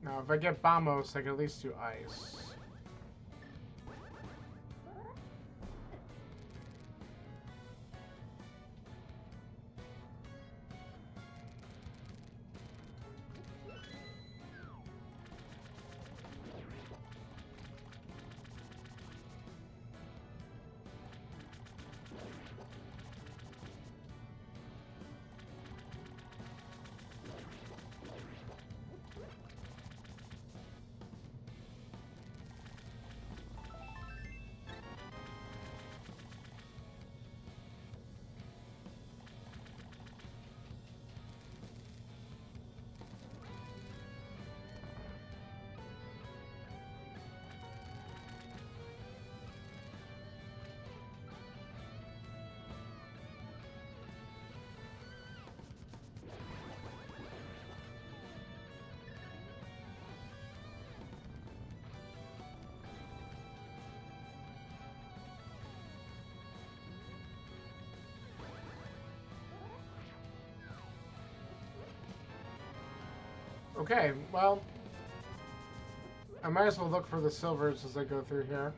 Now, if I get Bamos, I can at least do ice. Okay, well, I might as well look for the silvers as I go through here.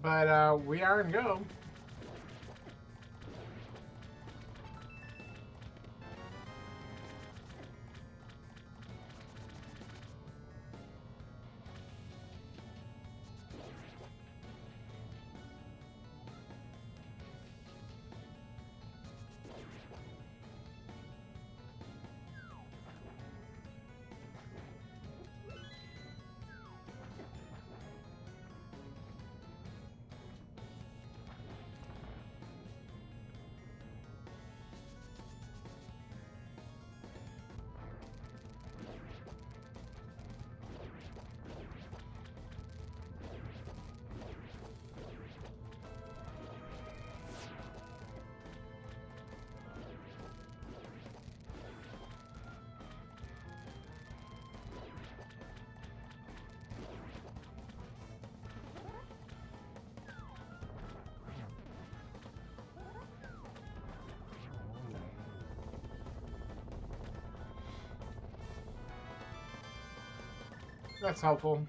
But we are in go. That's helpful.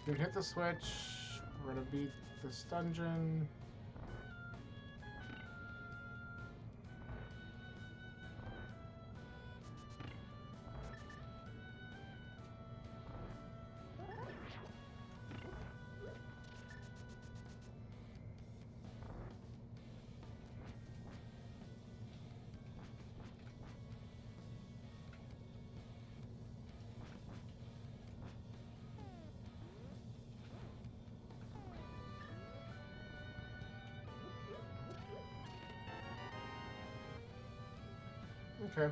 We can hit the switch. We're gonna beat this dungeon. Okay.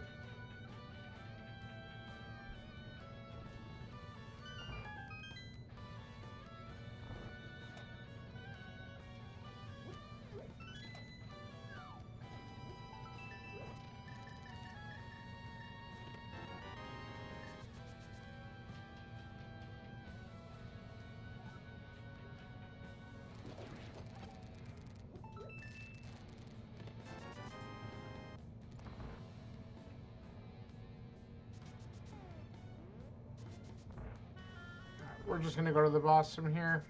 We're just gonna go to the boss from here.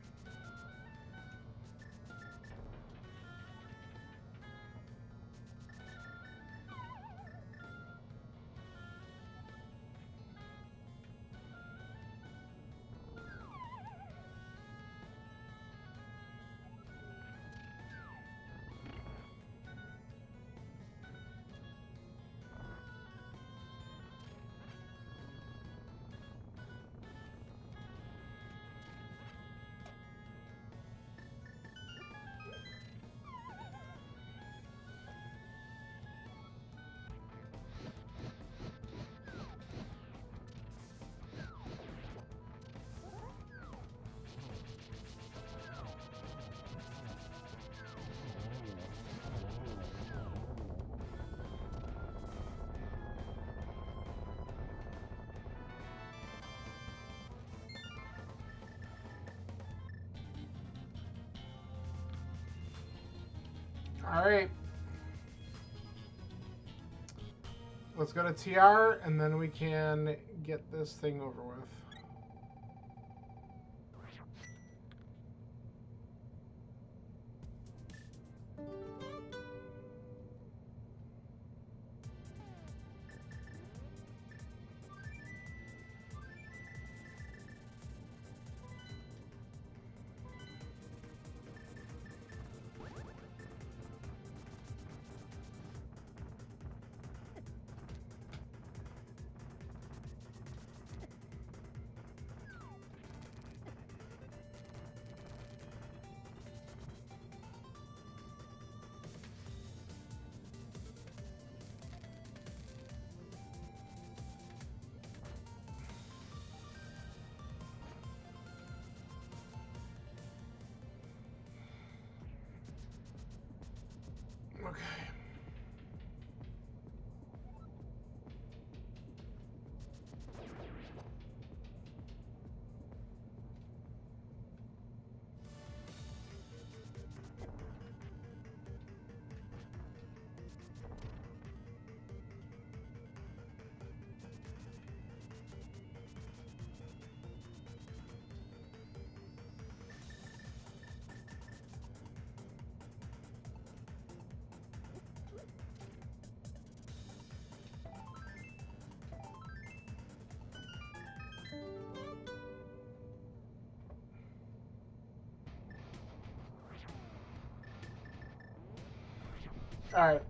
Alright. Let's go to TR, and then we can get this thing over with. Okay. Alright.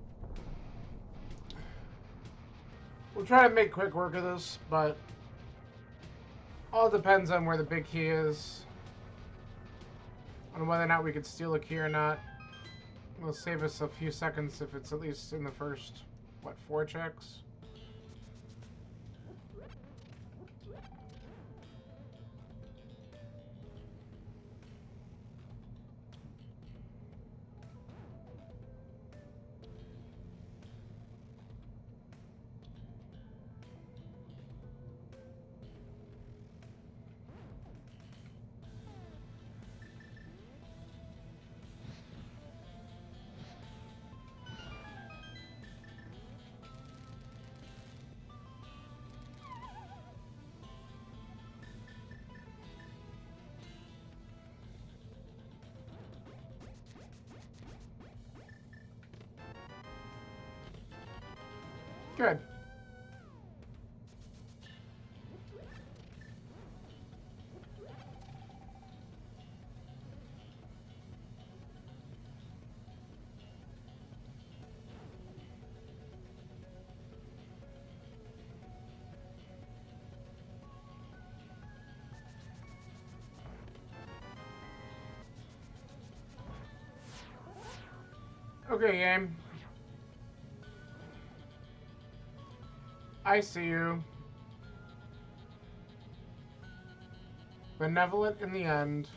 We'll try to make quick work of this, but all depends on where the big key is. On whether or not we could steal a key or not. It'll save us a few seconds if it's at least in the first, what, 4 checks? Good. Okay, game. I see you. Benevolent in the end.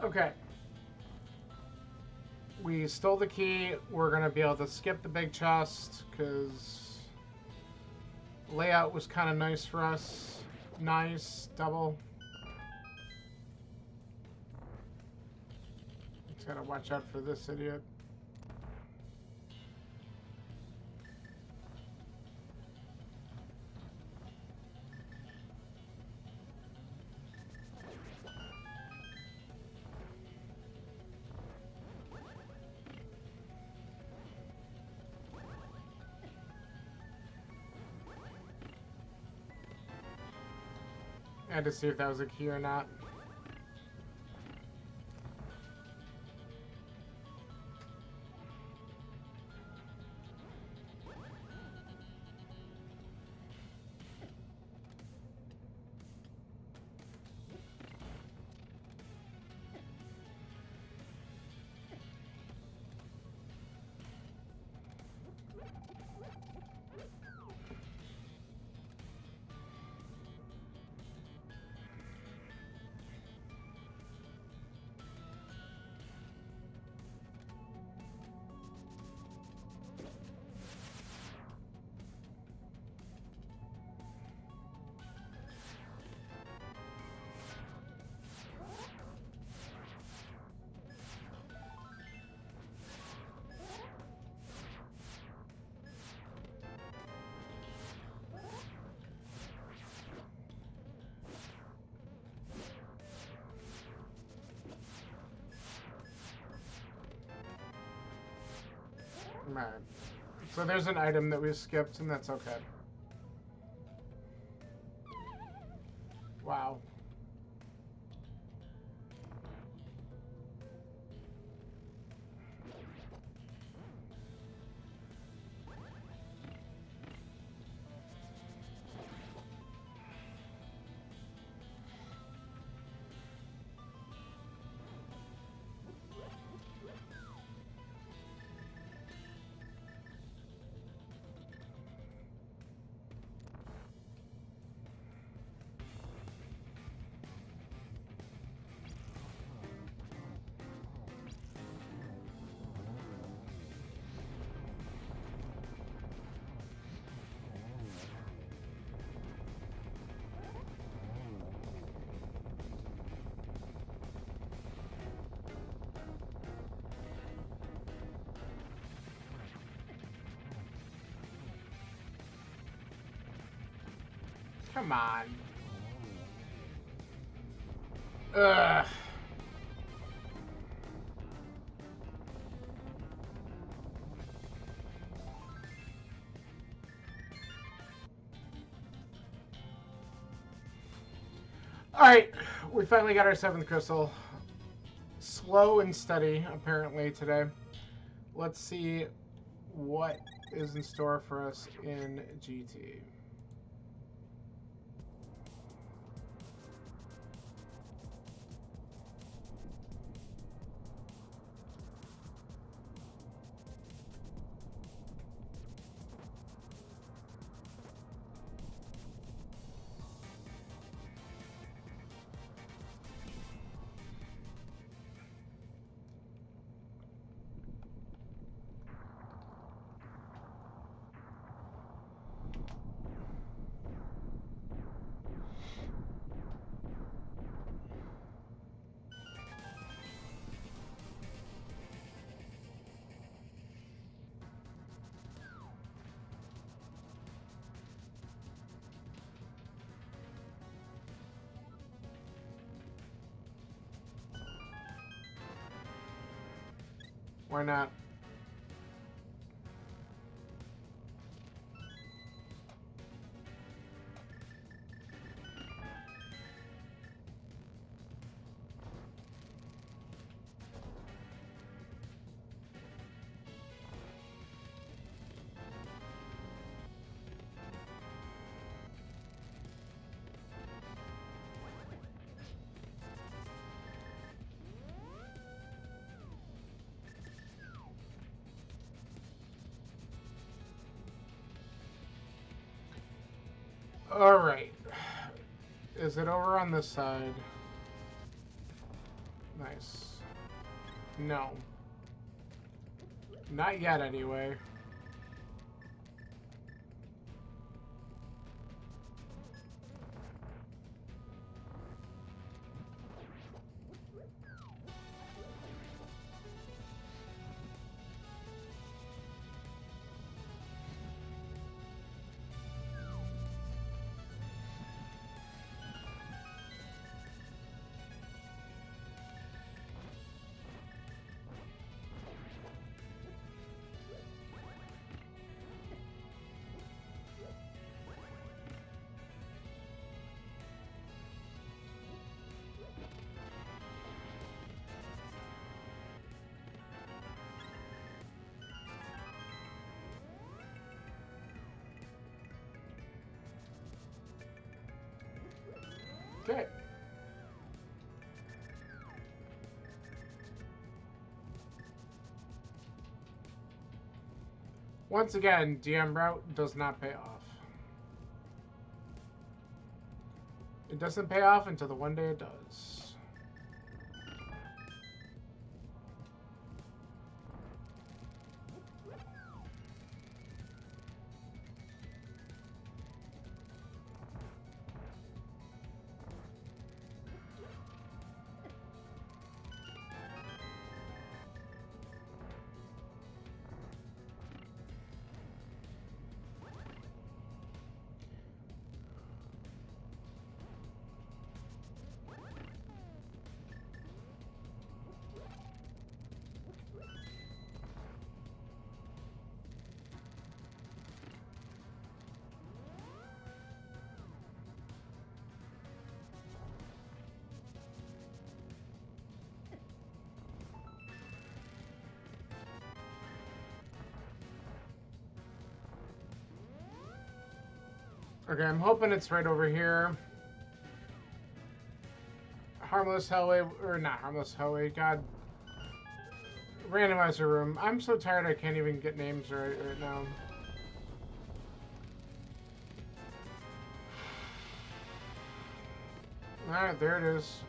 Okay. We stole the key. We're going to be able to skip the big chest because layout was kind of nice for us. Nice. Double. Just got to watch out for this idiot. I had to see if that was a key or not. Alright. So there's an item that we skipped, and that's okay. Wow. Come on. Ugh. Alright, we finally got our 7th crystal. Slow and steady, apparently, today. Let's see what is in store for us in GT. Why not? Alright. Is it over on this side? Nice. No. Not yet, anyway. Okay. Once again, DM route does not pay off. It doesn't pay off until the one day it does. Okay, I'm hoping it's right over here. Harmless Hellway, or not Harmless Hellway, God. Randomizer room. I'm so tired I can't even get names right now. Alright, there it is.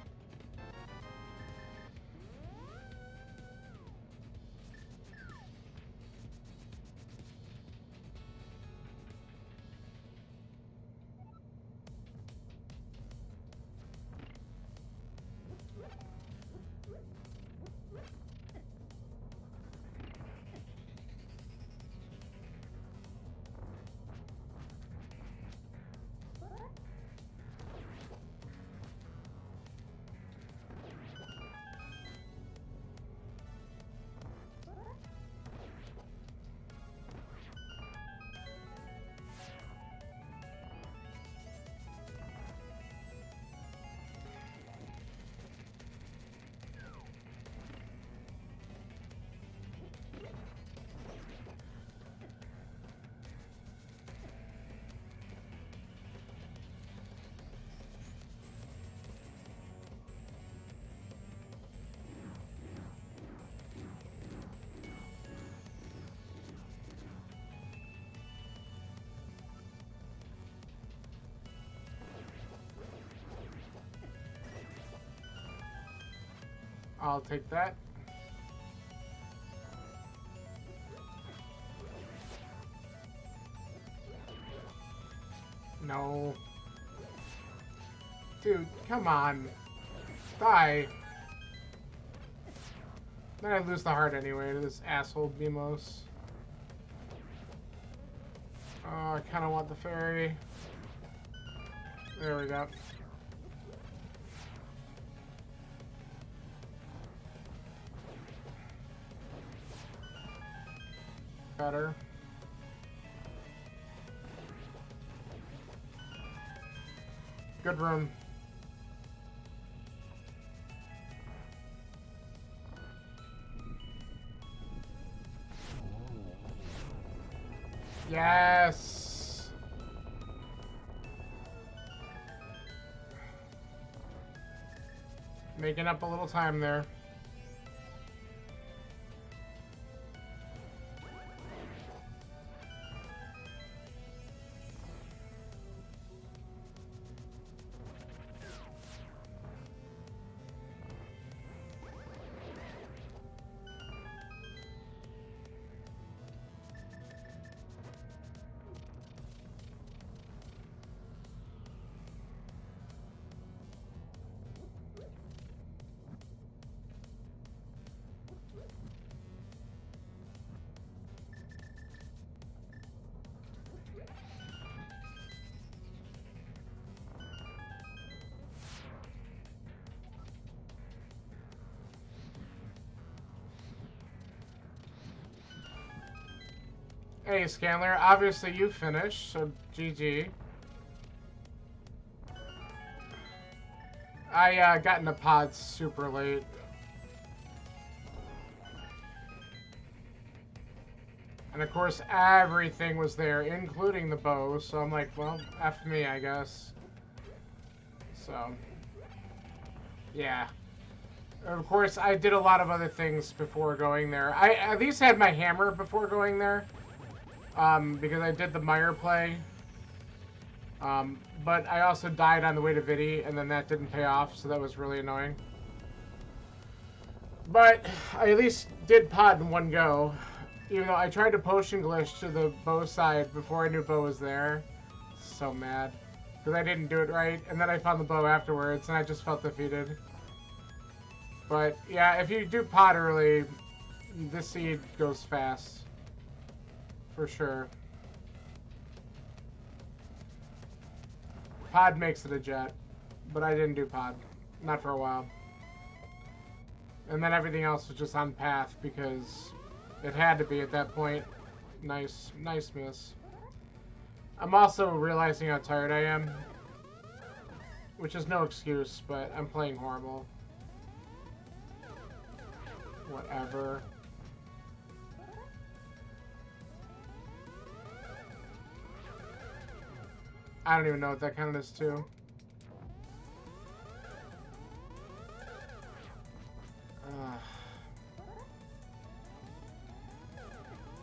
I'll take that. No. Dude, come on. Die. Then I lose the heart anyway to this asshole Beamos. Oh, I kind of want the fairy. There we go. Better. Good room. Yes. Making up a little time there. Hey, Scanler, obviously you finished, so GG. I got into pods super late. And of course, everything was there, including the bow, so I'm like, well, F me, I guess. So, yeah. Of course, I did a lot of other things before going there. I at least had my hammer before going there. Because I did the Meyer play. But I also died on the way to Vidi, and then that didn't pay off, so that was really annoying. But I at least did pod in one go. Even though I tried to potion glitch to the bow side before I knew bow was there. So mad. Because I didn't do it right, and then I found the bow afterwards, and I just felt defeated. But, yeah, if you do pod early, this seed goes fast. For sure. Pod makes it a jet, but I didn't do pod. Not for a while. And then everything else was just on path because it had to be at that point. Nice miss. I'm also realizing how tired I am, which is no excuse, but I'm playing horrible. Whatever. I don't even know what that counted as too.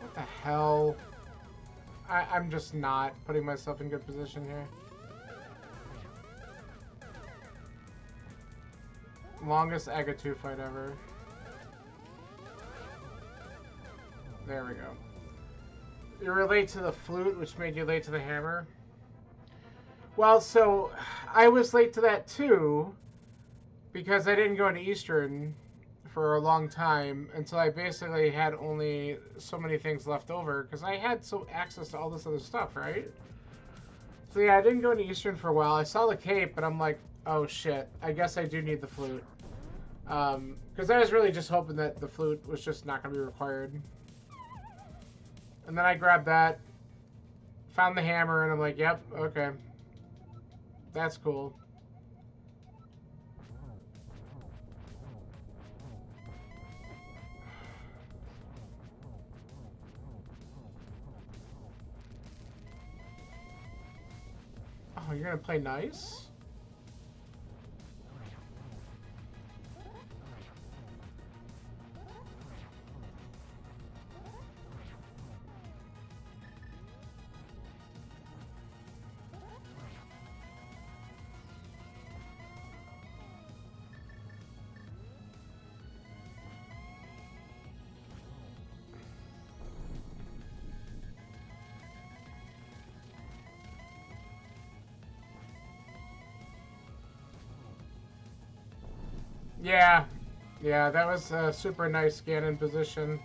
What the hell? I'm just not putting myself in good position here. Longest Agatu fight ever. There we go. You were late to the flute, which made you late to the hammer. Well, so I was late to that too, because I didn't go into Eastern for a long time until I basically had only so many things left over, because I had access to all this other stuff, right? So yeah, I didn't go into Eastern for a while. I saw the cape, but I'm like, oh shit, I guess I do need the flute. Because I was really just hoping that the flute was just not going to be required. And then I grabbed that, found the hammer, and I'm like, yep, okay. That's cool. Oh, you're gonna play nice? Yeah. Yeah, that was a super nice Ganon position.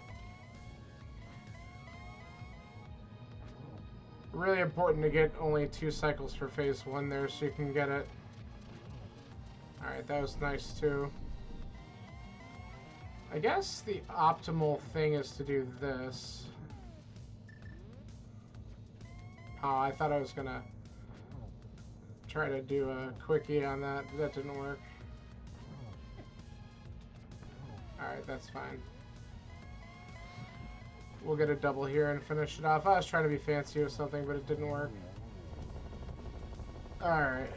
Really important to get only 2 cycles for phase 1 there so you can get it. Alright, that was nice too. I guess the optimal thing is to do this. Oh, I thought I was gonna try to do a quickie on that. That didn't work. Alright, that's fine. We'll get a double here and finish it off. I was trying to be fancy or something, but it didn't work. Alright.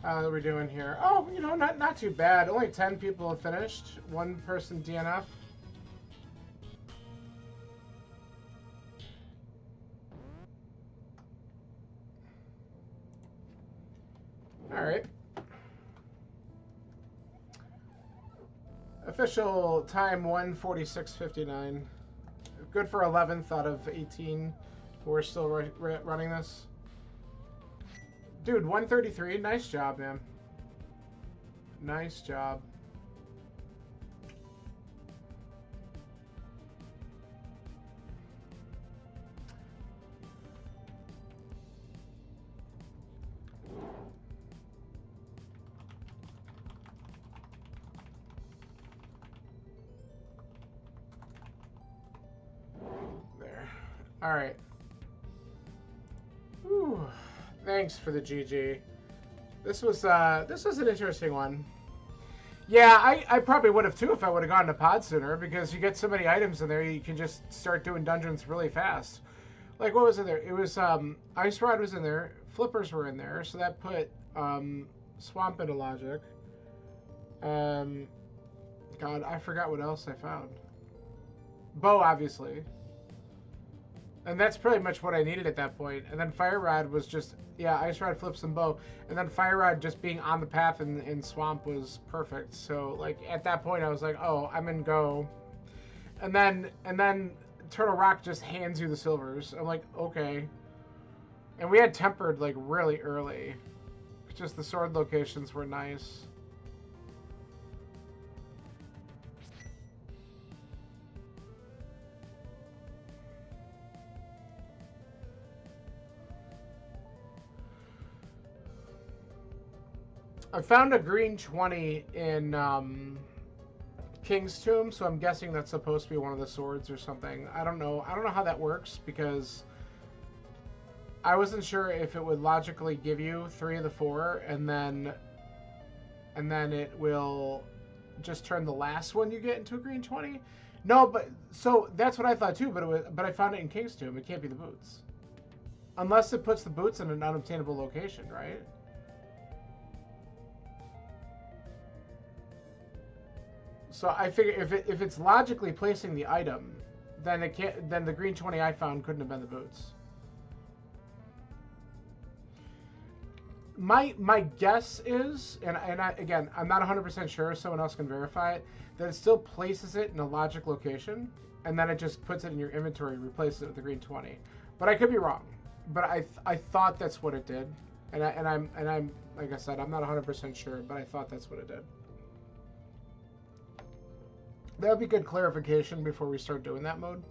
How are we doing here? Oh, you know, not too bad. Only 10 people have finished. 1 person DNF. Alright. Official time 1:46:59. Good for 11th out of 18 who are still running this. Dude, 133. Nice job, man. Nice job. There. All right. Whew. Thanks for the GG. This was an interesting one. Yeah, I probably would have too if I would have gone to pod sooner, because you get so many items in there, you can just start doing dungeons really fast. Like, what was in there? It was Ice Rod was in there, Flippers were in there, so that put Swamp into logic. God, I forgot what else I found. Bow, obviously. And that's pretty much what I needed at that point. And then Fire Rod was just, yeah, Ice Rod, Flips, and Bow. And then Fire Rod just being on the path in Swamp was perfect. So, like, at that point, I was like, oh, I'm in Go. And then Turtle Rock just hands you the silvers. I'm like, okay. And we had Tempered, like, really early. Just the sword locations were nice. I found a green 20 in King's Tomb, so I'm guessing that's supposed to be one of the swords or something. I don't know. I don't know how that works, because I wasn't sure if it would logically give you 3 of the 4, and then it will just turn the last one you get into a green 20. No, but so that's what I thought too. But I found it in King's Tomb. It can't be the boots. Unless it puts the boots in an unobtainable location, right? So I figure if it's logically placing the item, then it can't. Then the green 20 I found couldn't have been the boots. My guess is, and again, I'm not 100% sure. Someone else can verify it. That it still places it in a logic location, and then it just puts it in your inventory, replaces it with the green 20. But I could be wrong. But I thought that's what it did, and I'm like I said, I'm not 100% sure, but I thought that's what it did. That would be good clarification before we start doing that mode,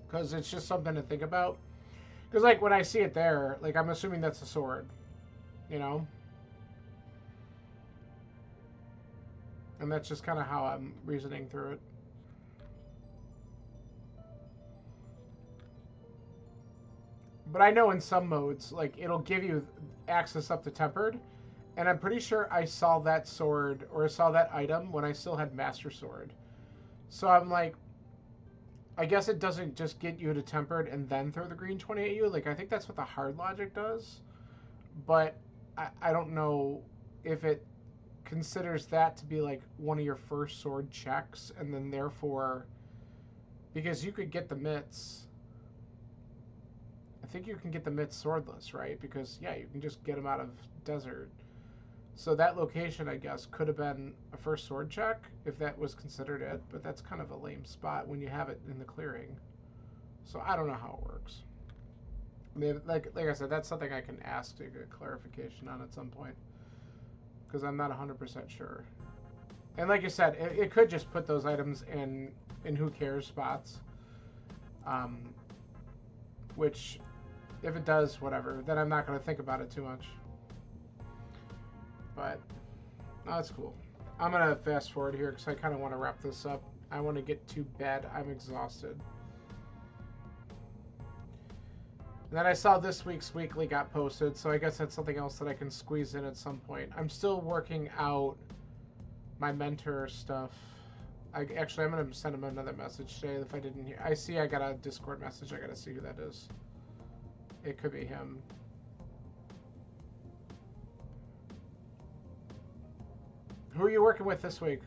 because it's just something to think about. Because like when I see it there, like I'm assuming that's a sword, you know, and that's just kind of how I'm reasoning through it. But I know in some modes, like it'll give you access up to tempered, and I'm pretty sure I saw that sword or saw that item when I still had Master Sword. So I'm like, I guess it doesn't just get you to tempered and then throw the green 20 at you. Like, I think that's what the hard logic does. But I don't know if it considers that to be like one of your first sword checks, and then therefore, because you could get the mitts. I think you can get the mitts swordless, right? Because, yeah, you can just get them out of desert. So that location, I guess, could have been a first sword check, if that was considered it, but that's kind of a lame spot when you have it in the clearing. So I don't know how it works. I mean, like I said, that's something I can ask to get clarification on at some point, because I'm not 100% sure. And like you said, it could just put those items in who cares spots, which, if it does, whatever, then I'm not going to think about it too much. But, no, that's cool. I'm going to fast forward here because I kind of want to wrap this up. I want to get to bed. I'm exhausted. And then I saw this week's weekly got posted, so I guess that's something else that I can squeeze in at some point. I'm still working out my mentor stuff. Actually, I'm going to send him another message today if I didn't hear. I see I got a Discord message. I got to see who that is. It could be him. Who are you working with this week?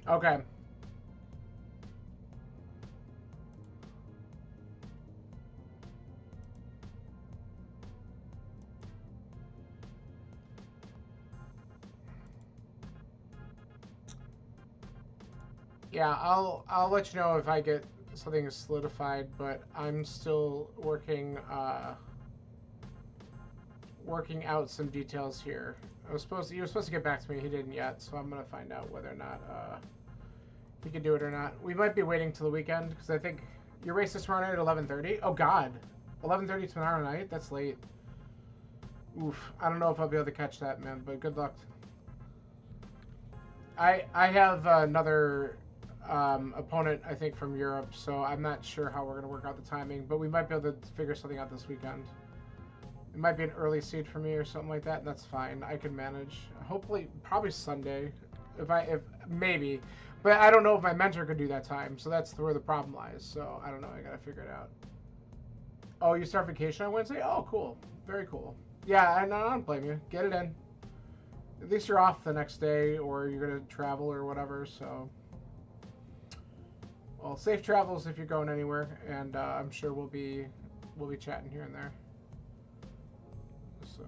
Okay. Yeah, I'll let you know if I get something solidified, but I'm still working out some details he was supposed to get back to me. He didn't yet, so I'm gonna find out whether or not he can do it or not. We might be waiting till the weekend because I think your race is tomorrow night at 11:30. Oh God, 11:30 tomorrow night. That's late. Oof. I don't know if I'll be able to catch that, man. But good luck. I have another opponent, I think, from Europe, so I'm not sure how we're going to work out the timing, but we might be able to figure something out this weekend. It might be an early seed for me or something like that, and that's fine. I can manage. Hopefully, probably Sunday, if maybe, but I don't know if my mentor could do that time, so that's where the problem lies. So I don't know. I got to figure it out. Oh, you start vacation on Wednesday? Oh, cool. Very cool. Yeah, I don't blame you. Get it in. At least you're off the next day, or you're gonna travel or whatever. So. Well, safe travels if you're going anywhere, and I'm sure we'll be chatting here and there. So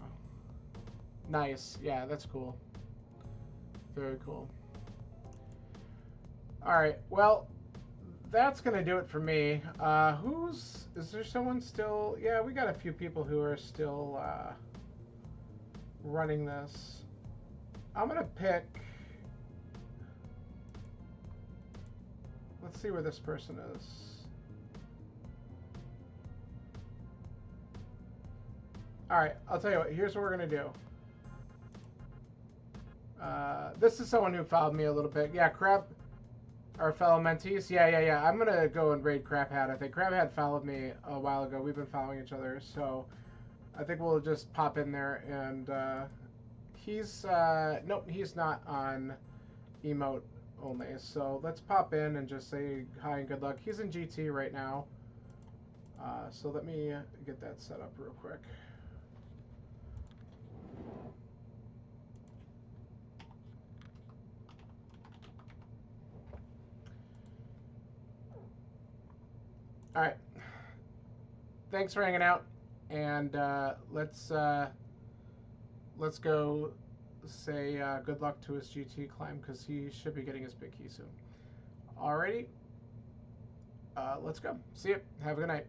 nice, yeah, that's cool. Very cool. All right, well, that's gonna do it for me. Is there someone still? Yeah, we got a few people who are still running this. I'm gonna pick. Let's see where this person is. All right, I'll tell you what. Here's what we're gonna do. This is someone who followed me a little bit. Yeah, Crab, our fellow mentees. Yeah. I'm gonna go and raid Crab Hat. I think Crab Hat followed me a while ago. We've been following each other, so I think we'll just pop in there and he's nope, he's not on emote only. So let's pop in and just say hi and good luck. He's in GT right now. So let me get that set up real quick. All right. Thanks for hanging out, and let's go say good luck to his GT climb because he should be getting his big key soon. Alrighty. Let's go. See you. Have a good night.